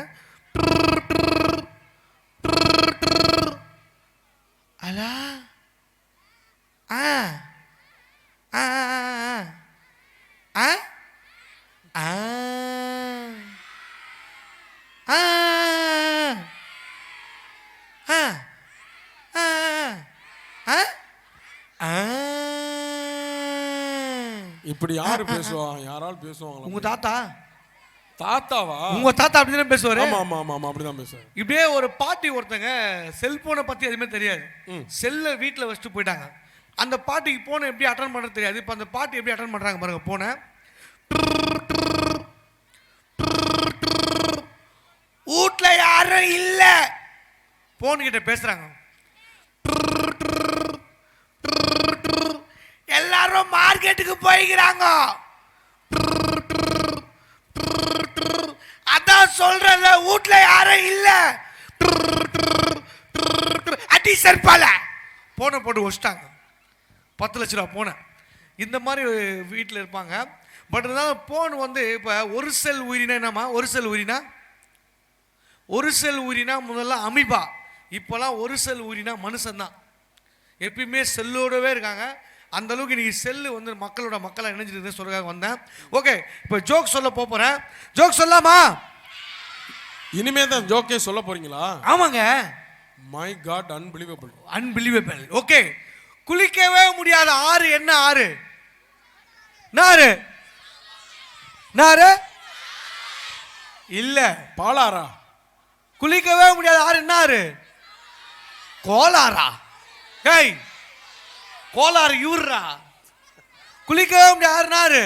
[SPEAKER 3] அலா ஆ ஆ ஆ ஆ ஆ
[SPEAKER 4] இப்படி யாரு பேசுவா? யாராலும் பேசுவாங்களா?
[SPEAKER 3] உங்க தாத்தா.
[SPEAKER 4] தாத்தாவா?
[SPEAKER 3] உங்க தாத்தா அப்படிதான் பேசுவாரு.
[SPEAKER 4] ஆமா ஆமா ஆமா, அப்படிதான் பேசுவாரு.
[SPEAKER 3] இப்படியே ஒரு பாட்டி ஒருத்தங்க செல்போனை பத்தி எதுவுமே தெரியாது, செல்ல வீட்டில் வச்சுட்டு போயிட்டாங்க. அந்த பாட்டிக்கு போனை எப்படி அட்டன் பண்றது தெரியாது. இப்போ அந்த பாட்டி எப்படி அட்டன் பண்றாங்க பாருங்க. போனை வீட்ல யாரும் இல்ல, போன் கிட்ட பேசுறாங்க. எல்லாரும் மார்க்கெட்டுக்கு போய்க்கிறாங்க. அதான் சொல்றல, வீட்ல யாரும் இல்ல. அடி செருப்பால போனை போட்டு வச்சிட்டாங்க. 10 லட்ச ரூபா போன. இந்த மாதிரி வீட்டில் இருப்பாங்க. பட் இருந்தாலும் போன் வந்து இப்போ ஒரு செல் உயிரினா என்னமா? ஒரு செல் உயிரினா, ஒரு செல் உயிரினா முதல்ல அமீபா, இப்போலாம் ஒரு செல் உயிரினா மனுஷன் தான். எப்பயுமே செல்லோடவே இருக்காங்க. அந்த அளவுக்கு இன்னைக்கு செல்லு வந்து மக்களாக இணைஞ்சிட்டு சொல்றதுக்காக வந்தேன். ஓகே, இப்போ ஜோக் சொல்ல போறேன். ஜோக் சொல்லாமா?
[SPEAKER 4] இனிமே தான் ஜோக்கே சொல்ல போறீங்களா?
[SPEAKER 3] ஆமாங்க.
[SPEAKER 4] My god, unbelievable.
[SPEAKER 3] Unbelievable. Okay, குளிக்கவே முடியாத ஆறு என்ன ஆறு? நாரு. நாரு இல்ல.
[SPEAKER 4] பாலாரா?
[SPEAKER 3] குளிக்கவே முடியாத ஆறு என்ன ஆறு? கோலாரா? ஏய், கோலாறு இவர்ரா. குளிக்கவே முடியாத ஆறு நாரு?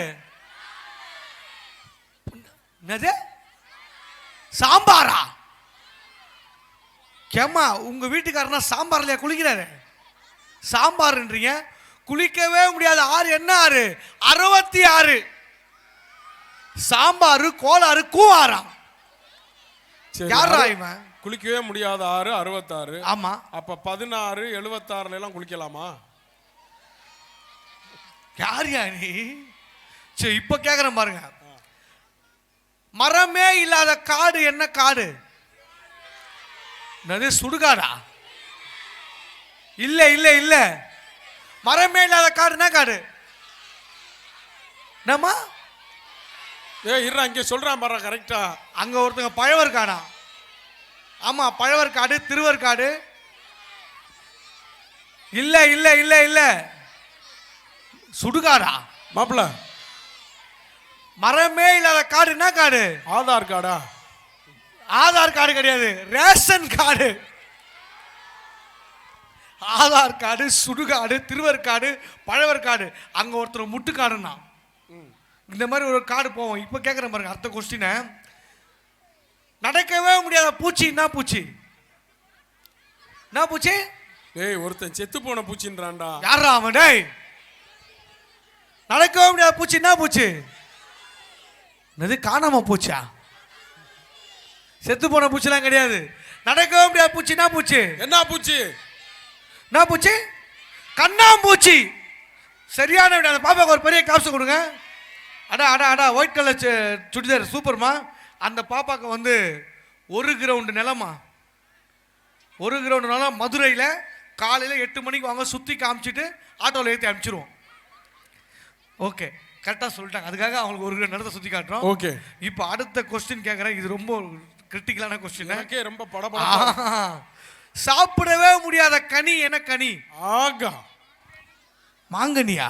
[SPEAKER 3] என்னது? சாம்பாரா? கேமா, உங்க வீட்டுக்காரனா சாம்பார்லயா குளிக்கிறாரு? சாம்பார்ன்றீங்க. குளிக்கவே முடியாத ஆறு என்ன ஆறு? 66. சாம்பாரு, கோளாறு, கூவாரா?
[SPEAKER 4] சரி,
[SPEAKER 3] யாரா இவன்?
[SPEAKER 4] குளிக்கவே முடியாத 6 66.
[SPEAKER 3] ஆமா.
[SPEAKER 4] அப்ப 16 76 எல்லாம் குளிக்கலாமா?
[SPEAKER 3] யாரியா நீ? சரி, இப்ப கேக்குறேன் பாருங்க. மரமே இல்லாத காடு என்ன காடு? என்னது? சுடுகாடா? இல்ல இல்ல இல்ல. மரமே இல்லாத காடு என்ன காடு? என்னம்மா?
[SPEAKER 4] இருடா, இங்க சொல்றான் பாரு கரெக்டா.
[SPEAKER 3] அங்க ஒருத்தங்க பழவர் காடா? ஆமா, பழவர் காடு, திருவர் காடு. இல்ல இல்ல இல்ல இல்ல. சுடுகாடா?
[SPEAKER 4] மாப்பிள்ள,
[SPEAKER 3] மரமே இல்லாத காடு என்ன காடு?
[SPEAKER 4] ஆதார் கார்டா?
[SPEAKER 3] ஆதார் கார்டு கிடையாது, ரேஷன் கார்டு. ஆதார் கார்டு, சுடுகாடு, திருவர்காடு, பழவர்காடு. அங்க ஒருத்தர் முட்டுக்காடுன்னா இந்த மாதிரி ஒரு காடு போவோம். இப்ப கேட்கறேன் பாருங்க அடுத்த கொஸ்டினை. நடக்கவே முடியாத பூச்சி என்ன பூச்சி? என்ன பூச்சி?
[SPEAKER 4] டேய், ஒருத்தன் செத்து போன பூச்சின்றான்டா.
[SPEAKER 3] யாரா அவன்? டேய், நடக்கவே முடியாத பூச்சி என்ன பூச்சி? என்னது? காணாம பூச்சா? செத்து போன பூச்சிலாம் கிடையாது. நடக்கவே முடியாத பூச்சி என்ன பூச்சி?
[SPEAKER 4] என்ன பூச்சி?
[SPEAKER 3] என்ன பூச்சி? கண்ணாம்பூச்சி. சரியான விட. அந்த பாப்பாக்கு ஒரு பெரிய காசு கொடுங்க. அடா அடா அடா, ஒயிட் கலர் சுடிதார் சூப்பர்மா. அந்த பாப்பாக்கு வந்து 1 கிரவுண்டு நிலமா, 1 கிரவுண்டு நிலம் மதுரையில். காலையில் 8 மணிக்கு வாங்க, சுற்றி காமிச்சிட்டு ஆட்டோவில் ஏற்றி அனுப்பிச்சிருவோம். ஓகே, கரெக்டாக சொல்லிட்டாங்க. அதுக்காக அவங்களுக்கு 1 கிரவுண்ட் நிலத்தை சுற்றி காட்டுறோம்.
[SPEAKER 4] ஓகே,
[SPEAKER 3] இப்போ அடுத்த கொஸ்டின் கேட்குறேன். இது ரொம்ப கிரிட்டிக்கலான கொஸ்டின்.
[SPEAKER 4] எனக்கே ரொம்ப படபடப்பா.
[SPEAKER 3] சாப்பிடவே முடியாத கனி என்ன கனி?
[SPEAKER 4] ஆகா,
[SPEAKER 3] மாங்கனியா?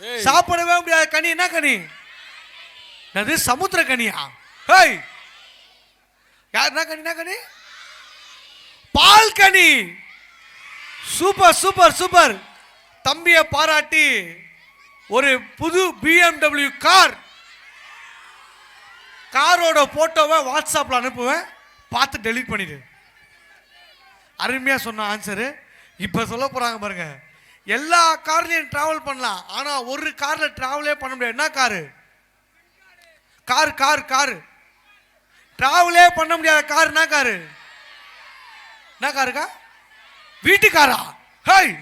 [SPEAKER 4] ஏய்,
[SPEAKER 3] சாப்பிடவே முடியாத கனி என்ன கனி? அது சமுத்திர கனியா? ஹேய், யார்? என்ன கனி? என்ன கனி? பால் கனி. Super super super. தம்பியை பாராட்டி ஒரு புது BMW காரோட போட்டோவை வாட்ஸ்அப்ல அனுப்புவேன், பார்த்து டெலீட் பண்ணிடு. அருமையா சொன்ன ஆன்சரு. இப்ப சொல்ல போறாங்க பாருங்க. எல்லா கார்லயும் டிராவல் பண்ணலாம், ஆனா ஒரு கார்ல டிராவலே பண்ண முடியாது. என்ன காரு? Car car car. டிராவலே பண்ண முடியாத கார் என்ன காரு? என்ன காருக்கா? வீட்டுக்காரா? ஹேய்,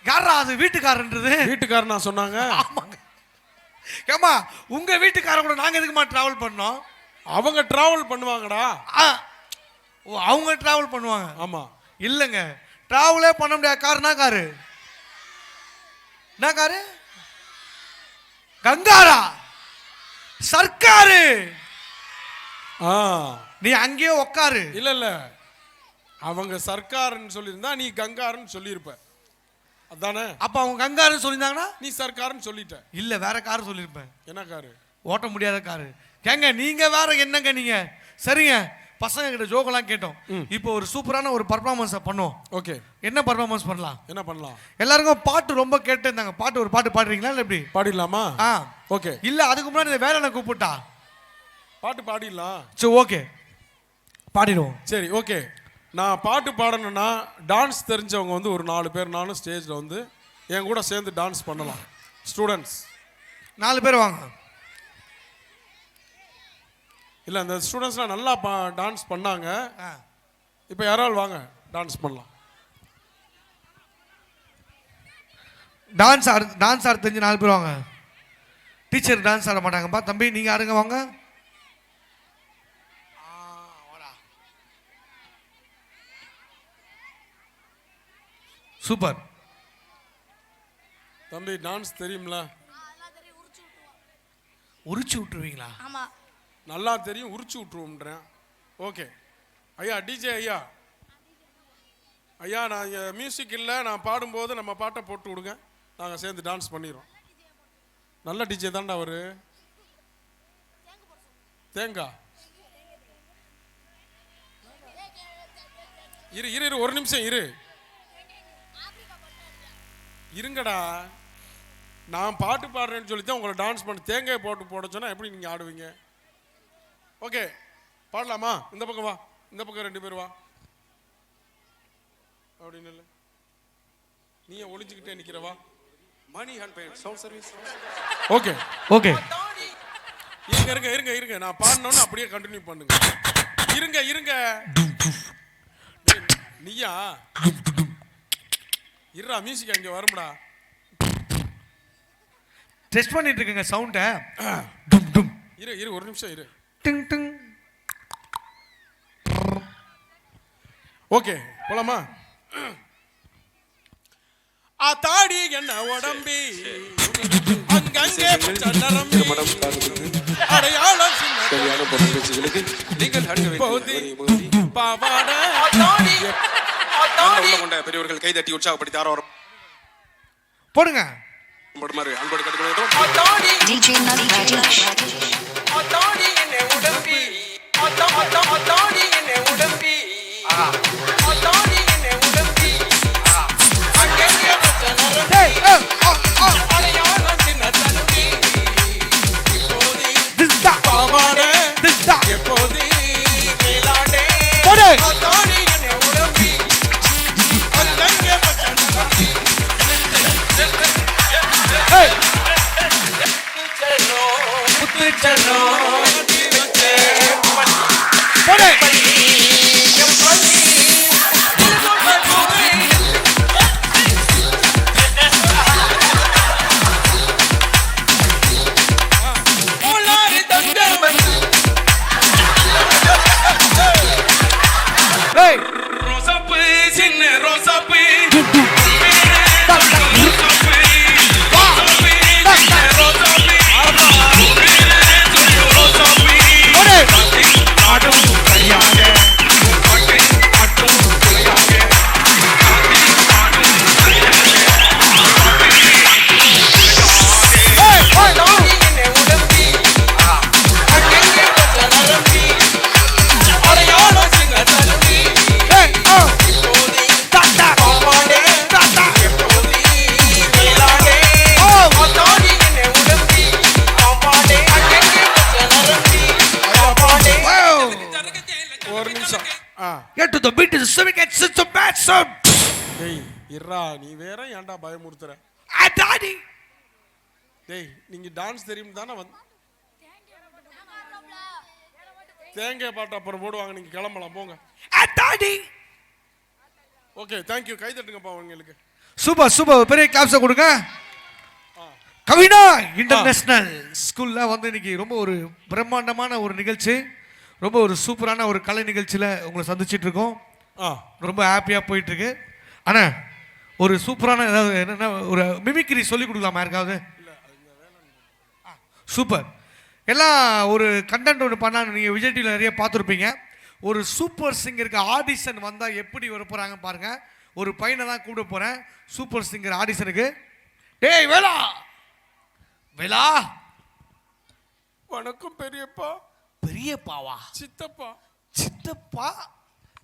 [SPEAKER 3] யாரா அது வீட்டுக்காரன்றது?
[SPEAKER 4] வீட்டுக்காரனா சொன்னாங்க.
[SPEAKER 3] ஆமாங்க. ஏமா, உங்க வீட்டுக்கார கூட நாங்க எதுக்குமா டிராவல் பண்ணோம்?
[SPEAKER 4] அவங்க டிராவல் பண்ணுவாங்கடா.
[SPEAKER 3] ஓ, அவங்க டிராவல் பண்ணுவாங்க.
[SPEAKER 4] ஆமா.
[SPEAKER 3] இல்லைங்க, டிராவலே பண்ண முடியாத கார் என்ன காரு? என்ன காரு? கங்காரா? சர்க்காரு. நீ அங்கேயே உக்காரு.
[SPEAKER 4] இல்ல இல்ல, அவங்க சர்க்காருன்னு சொல்லியிருந்தா நீ கங்காருன்னு சொல்லியிருப்ப, அதானே?
[SPEAKER 3] அப்ப அவங்க கங்காருன்னு சொல்லியிருந்தாங்கன்னா
[SPEAKER 4] நீ சர்க்காருன்னு சொல்லிட்ட.
[SPEAKER 3] இல்ல, வேற கார் சொல்லியிருப்பேன்.
[SPEAKER 4] என்ன காரு?
[SPEAKER 3] ஓட்ட முடியாத காரு. ஏங்க நீங்க வேற என்னங்க நீங்க? சரிங்க, பசங்க கிட்ட ஜோக்கெல்லாம் கேட்டோம். இப்போ ஒரு சூப்பரான ஒரு பர்ஃபார்மன்ஸ் பண்ணுவோம்.
[SPEAKER 4] ஓகே,
[SPEAKER 3] என்ன பர்ஃபார்மன்ஸ் பண்ணலாம்?
[SPEAKER 4] என்ன பண்ணலாம்?
[SPEAKER 3] எல்லாருக்கும் பாட்டு ரொம்ப கேட்டு இருந்தாங்க. பாட்டு ஒரு பாட்டு பாடுறீங்களா இல்லை எப்படி?
[SPEAKER 4] பாடிடலாமா? ஓகே.
[SPEAKER 3] இல்ல, அதுக்கு முன்னாடி இந்த வேலை கூப்பிட்டா
[SPEAKER 4] பாட்டு பாடிடலாம்.
[SPEAKER 3] சரி, ஓகே, பாடிடுவோம்.
[SPEAKER 4] சரி, ஓகே. நான் பாட்டு பாடணும்னா டான்ஸ் தெரிஞ்சவங்க வந்து ஒரு 4 பேர் நானும் ஸ்டேஜில் வந்து என் கூட சேர்ந்து டான்ஸ் பண்ணலாம். ஸ்டூடெண்ட்ஸ்
[SPEAKER 3] 4 பேர் வாங்க.
[SPEAKER 4] இல்லை, அந்த ஸ்டூடெண்ட்ஸ்லாம் நல்லா டான்ஸ் பண்ணாங்க. இப்போ யாராவது வாங்க, டான்ஸ் பண்ணலாம்.
[SPEAKER 3] டான்ஸ் ஆட தெரிஞ்சு 4 பேர் வாங்க. டீச்சர் டான்ஸ் ஆட மாட்டாங்கப்பா. தம்பி நீங்க ஆடுங்க, வாங்க. சூப்பர்.
[SPEAKER 4] தம்பி டான்ஸ் தெரியும்ல?
[SPEAKER 3] உரிச்சு விட்டுருவீங்களா?
[SPEAKER 6] ஆமா.
[SPEAKER 4] நல்லா தெரியும், உரிச்சு விட்ருவோம்ன்றேன். ஓகே ஐயா, டிஜே ஐயா, ஐயா நான் இங்கே மியூசிக் இல்லை, நான் பாடும்போது நம்ம பாட்டை போட்டு விடுங்க, நாங்கள் சேர்ந்து டான்ஸ் பண்ணிடுறோம். நல்ல டிஜே தான்டா அவரு. தேங்காய் இரு இரு இரு ஒரு நிமிஷம் இருங்கடா. நான் பாட்டு பாடுறேன்னு சொல்லி தான் உங்களை டான்ஸ் பண்ணி தேங்காய் போட்டு போட சொன்னா எப்படி நீங்கள் ஆடுவீங்க? ஓகே பாடலாமா? இந்த பக்கம் வா, இந்த பக்கம் 2 பேர் வா. அப்படின்னு இல்லை, நீ ஒளிஞ்சுக்கிட்டே நிற்கிறவா.
[SPEAKER 7] Money hunt by sound service.
[SPEAKER 4] Okay
[SPEAKER 3] okay
[SPEAKER 4] இருங்க நான் பாடணும்னு அப்படியே கண்டினியூ பண்ணுங்க. இருங்க டேய், நீயா இருடா, மியூசிக் அங்கே வரும்டா.
[SPEAKER 3] டெஸ்ட் பண்ணிட்டு இருக்கேங்க சவுண்ட.
[SPEAKER 4] இரு ஒரு நிமிஷம் இரு.
[SPEAKER 3] டிங் டிங்.
[SPEAKER 4] ஓகே போலாமா? ஆத்தாடி என்ன உடம்பி அங்கங்கே நரம்பி அடையாளம்
[SPEAKER 7] சரியான பொருட்களுக்கு நீங்கள்
[SPEAKER 4] போதி பாவாடை
[SPEAKER 7] கொண்ட பெரியவர்கள் கைதட்டி உற்சாகப்படுத்தி ஆரோரம்
[SPEAKER 3] போடுங்க.
[SPEAKER 7] மாதிரி அன்போடு கட்டுக்கிறோம்.
[SPEAKER 8] DJ Nadi Rajesh.
[SPEAKER 3] Get to the beat is so we get such a bad sound.
[SPEAKER 4] டேய் இறா, நீ வேற ஏன்டா பயமுறுத்துற?
[SPEAKER 3] Daddy.
[SPEAKER 4] டேய் நீங்க டான்ஸ் தெரியும் தானே வந்து தேங்காய் பாட்டு அப்புறம் போடுவாங்க, நீங்க கிளம்பலாம் போங்க.
[SPEAKER 3] Daddy.
[SPEAKER 4] ஓகே தேங்க் யூ, கை தட்டுங்கப்பா உங்களுக்கு.
[SPEAKER 3] சூப்பர் பெரிய கிளாப்ஸ் கொடுங்க. கவினா இன்டர்நேஷனல் ஸ்கூல்ல வந்து இன்னைக்கு ரொம்ப ஒரு பிரம்மாண்டமான ஒரு நிகழ்ச்சி, ரொம்ப ஒரு சூப்பரான ஒரு கலை நிகழ்ச்சியில் உங்களை சந்திச்சிட்டு இருக்கோம். ரொம்ப ஹாப்பியாக போயிட்டு இருக்கு. அண்ணா ஒரு சூப்பரான ஏதாவது என்னென்ன ஒரு மிமிக்ரி சொல்லி கொடுக்கலாமா யாருக்காவது? சூப்பர். எல்லாம் ஒரு கண்டென்ட் ஒன்று பண்ணா நீங்கள் விஜய் டிவியில் நிறைய பார்த்துருப்பீங்க. ஒரு சூப்பர் சிங்கருக்கு ஆடிஷன் வந்தால் எப்படி வர போகிறாங்க பாருங்க. ஒரு பையனை தான் கூப்பிட போகிறேன் சூப்பர் சிங்கர் ஆடிஷனுக்கு. டேய் வேலா வேலா.
[SPEAKER 4] வணக்கம் பெரியப்பா.
[SPEAKER 3] பெரியப்பாவா?
[SPEAKER 4] சித்தப்பா.
[SPEAKER 3] சித்தப்பா?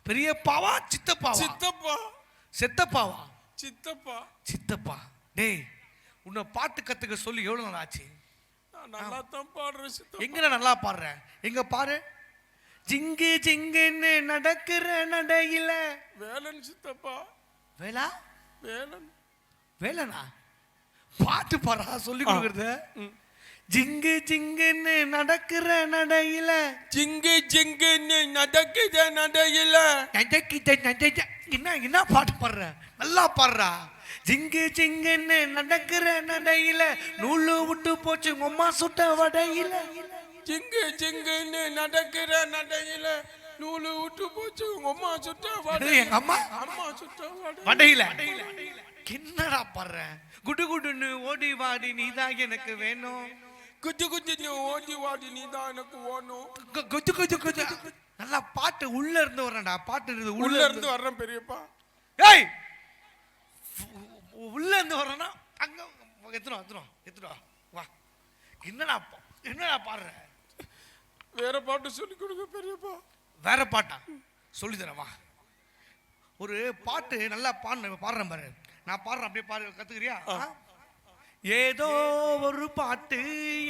[SPEAKER 3] பெரியப்பாவா சித்தப்பாவா?
[SPEAKER 4] சித்தப்பா.
[SPEAKER 3] சித்தப்பாவா?
[SPEAKER 4] சித்தப்பா.
[SPEAKER 3] சித்தப்பா. டேய் உன்னை பாட்டு கத்துக்க சொல்லி எவ்வளவு நாள் ஆச்சு?
[SPEAKER 4] நான் நல்லா தான் பாடுறேன் சித்தப்பா.
[SPEAKER 3] எங்க நல்லா பாடுறேன்? எங்க பாரு. ஜிங்கு ஜிங்குன்னு நடக்கிற நடையில.
[SPEAKER 4] வேலன் சித்தப்பா.
[SPEAKER 3] வேலா?
[SPEAKER 4] வேலன்.
[SPEAKER 3] வேலனா? பாட்டு பாடுறா சொல்லி கொடுக்கறது. ஜிங்கு ஜிங்குன்னு நடக்கிற நடையில.
[SPEAKER 4] ஜிங்கு ஜிங்குன்னு நடக்குத நடையில.
[SPEAKER 3] என்ன பாட்டு பாடுற? நல்லா பாடுறா. ஜிங்கு ஜிங்குன்னு நடக்கிற நடையில நூலு விட்டு போச்சு அம்மா சுட்ட வடையில.
[SPEAKER 4] ஜிங்கு ஜிங்குன்னு நடக்கிற நடையில நூலு விட்டு போச்சு அம்மா சுட்ட வடையில.
[SPEAKER 3] எங்க அம்மா
[SPEAKER 4] அம்மா சுட்ட
[SPEAKER 3] வடையில. என்னடா பாடுற? குடு குடுன்னு ஓடி வாடி நீதான் எனக்கு வேணும்.
[SPEAKER 4] குச்சி குச்சி நீ ஓடி வாடி நீ தான் எனக்கு ஓணும்.
[SPEAKER 3] கொஞ்சம் நல்லா பாட்டு உள்ள இருந்து வரேன்டா. பாட்டு இருக்குது
[SPEAKER 4] உள்ள இருந்து வர்றேன் பெரியப்பா.
[SPEAKER 3] ஏய் உள்ள இருந்து வரேன்னா அங்க எத்துடும் வா. என்னடா பாடுற?
[SPEAKER 4] வேற பாட்டு சொல்லி கொடுங்க பெரியப்பா.
[SPEAKER 3] வேற பாட்டா சொல்லி தரேன் வா. ஒரு பாட்டு நல்லா பாடுறேன் பாரு. நான் பாடுறேன், அப்படியே பாரு, கத்துக்கிறியா? ஏதோ ஒரு பாட்டு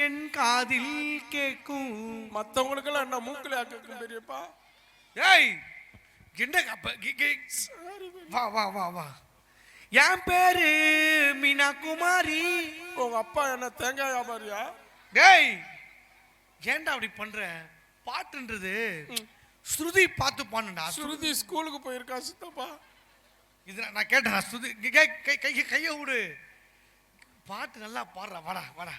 [SPEAKER 3] என் காதில் கேட்கும்.
[SPEAKER 4] மத்தவங்களுக்கெல்லாம் என்ன மூக்கில கேட்கும் பெரியப்பா.
[SPEAKER 3] ஏய் என்ன வா வா வா வா. என் பேரு மீனா குமாரி.
[SPEAKER 4] உங்க அப்பா என்ன தேங்காய் வியாபாரியா?
[SPEAKER 3] டேய் ஏன்டா அப்படி பண்ற? பாட்டுன்றது ஸ்ருதி பார்த்து பாடுடா.
[SPEAKER 4] ஸ்ருதி ஸ்கூலுக்கு போயிருக்கா சித்தப்பா.
[SPEAKER 3] இது நான் கேட்டேன். ஸ்ருதி கையை விடு. பாட்டு நல்லா பாடுறா. வாடா வாடா.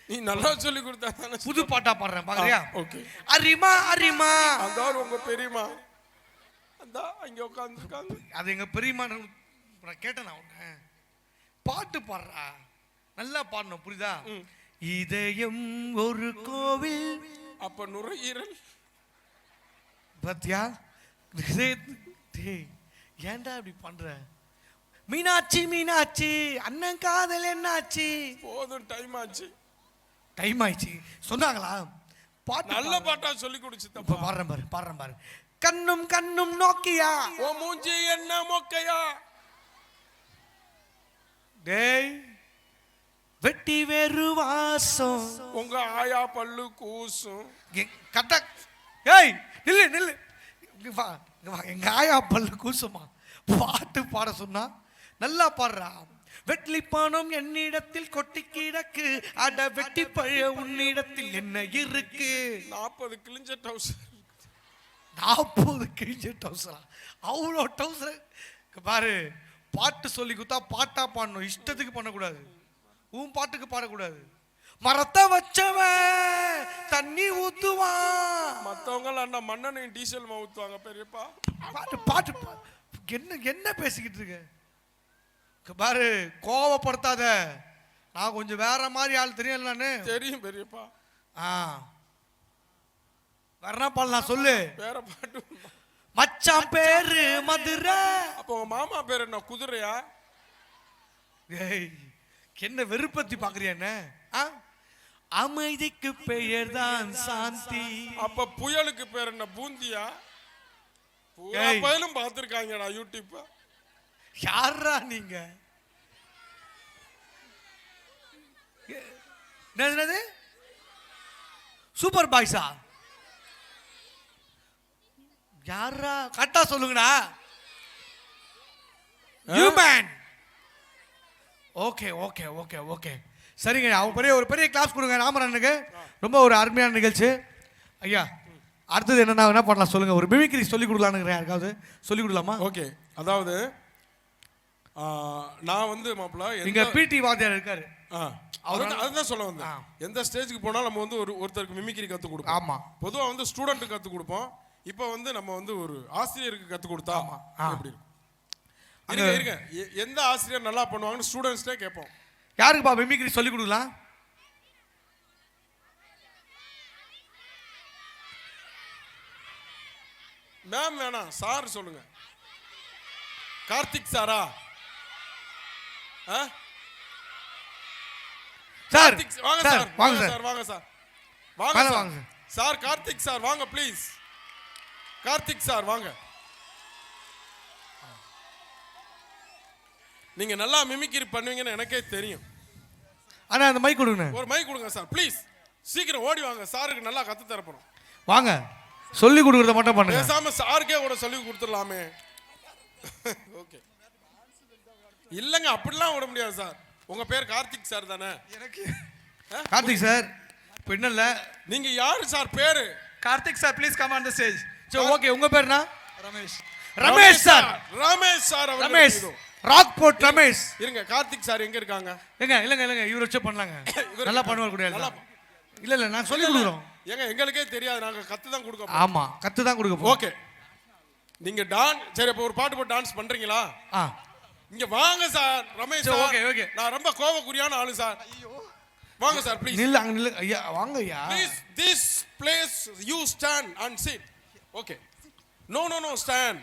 [SPEAKER 4] நீ நல்லா சொல்லி கொடுத்தா தானே
[SPEAKER 3] புது பாட்டா பாடுறேன், பாக்குறியா?
[SPEAKER 4] ஓகே.
[SPEAKER 3] அரிமா அரிமா.
[SPEAKER 4] அதான் உங்க பெரியம்மா அதான் அங்க உட்காந்துருக்காங்க.
[SPEAKER 3] அது எங்க பெரியம்மா. நான் கேட்டேன் நான் உன்ன. பாட்டு பாடுறா, நல்லா பாடணும், புரியுதா? இதயம் ஒரு கோவில்.
[SPEAKER 4] அப்ப நுரையீரல்
[SPEAKER 3] பாத்தியா? ஏன்டா இப்படி பண்ற? மீனாட்சி மீனாட்சி அண்ணன் காதல் என்னாச்சு?
[SPEAKER 4] போதும், டைம் ஆச்சு.
[SPEAKER 3] டைம் ஆயிடுச்சு சொன்னாங்களா? பாட்டு
[SPEAKER 4] நல்ல பாட்டா சொல்லி கொடுத்து
[SPEAKER 3] இப்ப பாடுறேன் பாரு. கண்ணும் கண்ணும் நோக்கியா
[SPEAKER 4] ஓ மூஞ்சி என்ன மொக்கையா.
[SPEAKER 3] டேய் வெட்டி வேறு வாசம்.
[SPEAKER 4] உங்க ஆயா பல்லு கூசும்.
[SPEAKER 3] கட்ட. ஏய் நில்லு. இங்க வா. எங்க ஆயா பல்லு கூசுமா? பாட்டு பாட சொன்னா நல்லா பாடுறா. வெட்லி பானம் என்னிடத்தில் கொட்டி கிடக்கு. அட வெட்டி பழைய உன்னிடத்தில் என்ன இருக்கு?
[SPEAKER 4] 40 கிழிஞ்ச டவுசர்.
[SPEAKER 3] 40 கிழிஞ்ச டவுசரா? அவ்வளோ டவுசர் பாரு. பாட்டு சொல்லி கொடுத்தா பாட்டா பாடணும், இஷ்டத்துக்கு பண்ணக்கூடாது. உன் பாட்டுக்கு பாடக்கூடாது. மரத்தை வச்சவன் தண்ணி ஊத்துவான்.
[SPEAKER 4] மத்தவங்க என்ன மண்ணெண்ணெய் டீசல் ஊத்துவாங்க பெரியப்பா.
[SPEAKER 3] பாட்டு என்ன பேசிக்கிட்டு இருக்க பாரு. கோவப்படுத்தாத. நான் கொஞ்சம் வேற மாதிரி ஆள் தெரியும். நானு
[SPEAKER 4] தெரியும் பெரியப்பா.
[SPEAKER 3] வேற என்ன பாடலாம் சொல்லு.
[SPEAKER 4] வேற பாட்டு.
[SPEAKER 3] மச்சான் பேரு மதுரை.
[SPEAKER 4] அப்ப உங்க மாமா பேர் என்ன குதிரையா?
[SPEAKER 3] ஏய் என்ன வெறுப்பத்தி பாக்குறியா என்ன? அமைதிக்கு பெயர் தான் சாந்தி.
[SPEAKER 4] அப்ப புயலுக்கு பேர் என்ன பூந்தியா? புயலும் பார்த்திருக்காங்கடா யூடியூப்.
[SPEAKER 3] யாரா நீங்க? என்னது சூப்பர் பாய்ஸா? யாரா கரெக்டா சொல்லுங்கடா. Human. Okay okay okay okay சரிங்க. அவங்க ஒரு பெரிய கிளாஸ் கொடுங்க ராமரனுக்கு. ரொம்ப ஒரு அருமையான நிகழ்ச்சி. ஐயா அடுத்தது என்ன பண்ணலாம் சொல்லுங்க. ஒரு மிமிக்ரி சொல்லி கொடுக்கலான்னு யாருக்காவது சொல்லி கொடுக்கலாமா?
[SPEAKER 4] ஓகே. அதாவது நான் வந்து மாப்பிள்ள
[SPEAKER 3] இங்க பிடி வாத்தியார் இருக்காரு.
[SPEAKER 4] அதுதான் சொல்ல வந்தேன். எந்த ஸ்டேஜுக்கு போனாலும் நம்ம வந்து ஒருத்தருக்கு மிமிக்ரி கற்றுக் கொடுப்போம்.
[SPEAKER 3] ஆமா.
[SPEAKER 4] பொதுவாக வந்து ஸ்டூடெண்ட்டுக்கு கற்றுக் கொடுப்போம். இப்போ வந்து நம்ம வந்து ஒரு ஆசிரியருக்கு கற்றுக் கொடுத்தா எப்படி இருக்கும்? இருங்க எந்த ஆசிரியர் நல்லா பண்ணுவாங்கன்னு ஸ்டூடெண்ட்ஸ்டே கேட்போம்.
[SPEAKER 3] யாருக்குப்பா மிமிக்ரி சொல்லி கொடுக்கலாம்?
[SPEAKER 4] மேம் வேணாம், சார் சொல்லுங்க. கார்த்திக் சாரா?
[SPEAKER 3] சார்
[SPEAKER 4] வாங்க சார். வாங்க சார். வாங்க சார். வாங்க சார். கார்த்திக் சார் வாங்க ப்ளீஸ். கார்த்திக் சார் வாங்க. நீங்க நல்லா மிமிக்ரி பண்ணுவீங்கன்னு எனக்கே தெரியும்.
[SPEAKER 3] ஆனா அந்த மைக் கொடுங்க.
[SPEAKER 4] ஒரு மைக் கொடுங்க சார் ப்ளீஸ். சீக்கிரம் ஓடி வாங்க. சாருக்கு நல்லா கத்து தரப்போம்.
[SPEAKER 3] வாங்க. சொல்லி கொடுக்கறத மட்டும் பண்ணுங்க.
[SPEAKER 4] பேசாம சாருக்கே கூட சொல்லி கொடுத்துடலாமே. ஓகே. இல்லங்க அப்படிலாம் விட முடியாது சார். உங்க பேர் கார்த்திக் சார் தானே? எனக்கு
[SPEAKER 3] கார்த்திக் சார் பின்னல்ல.
[SPEAKER 4] நீங்க யாரு சார் பேரு?
[SPEAKER 8] Karthik sir please come on the stage.
[SPEAKER 3] So okay. உங்க பேர் என்ன?
[SPEAKER 8] ரமேஷ்.
[SPEAKER 3] ரமேஷ் சார்.
[SPEAKER 4] ரமேஷ் சார்.
[SPEAKER 3] ரமேஷ் ராக்போர்ட் ரமேஷ்.
[SPEAKER 4] இருங்க கார்த்திக் சார் எங்க இருக்காங்க?
[SPEAKER 3] இல்லங்க இவர வச்சு பண்ணலாங்க. நல்லா பண்ணுவார் கூட. இல்ல நான் சொல்லி கொடுக்குறோம்.
[SPEAKER 4] ஏங்க எங்களுக்கே தெரியாது. நாங்க கத்து தான் கொடுக்க போறோம்.
[SPEAKER 3] ஆமா கத்து தான் கொடுக்க போறோம்.
[SPEAKER 4] ஓகே. நீங்க சரி அப்ப ஒரு பாட்டு போட்டு டான்ஸ் பண்றீங்களா? இங்க வாங்க sir. Ramesh sir.
[SPEAKER 3] Okay okay.
[SPEAKER 4] நான் ரொம்ப கோவக்குரியான ஆளு சார். வாங்க சார் ப்ளீஸ்.
[SPEAKER 3] நில்லு அங்க நில்லு ஐயா வாங்க ஐயா.
[SPEAKER 4] Please, this place you stand and sit. Okay. No, stand.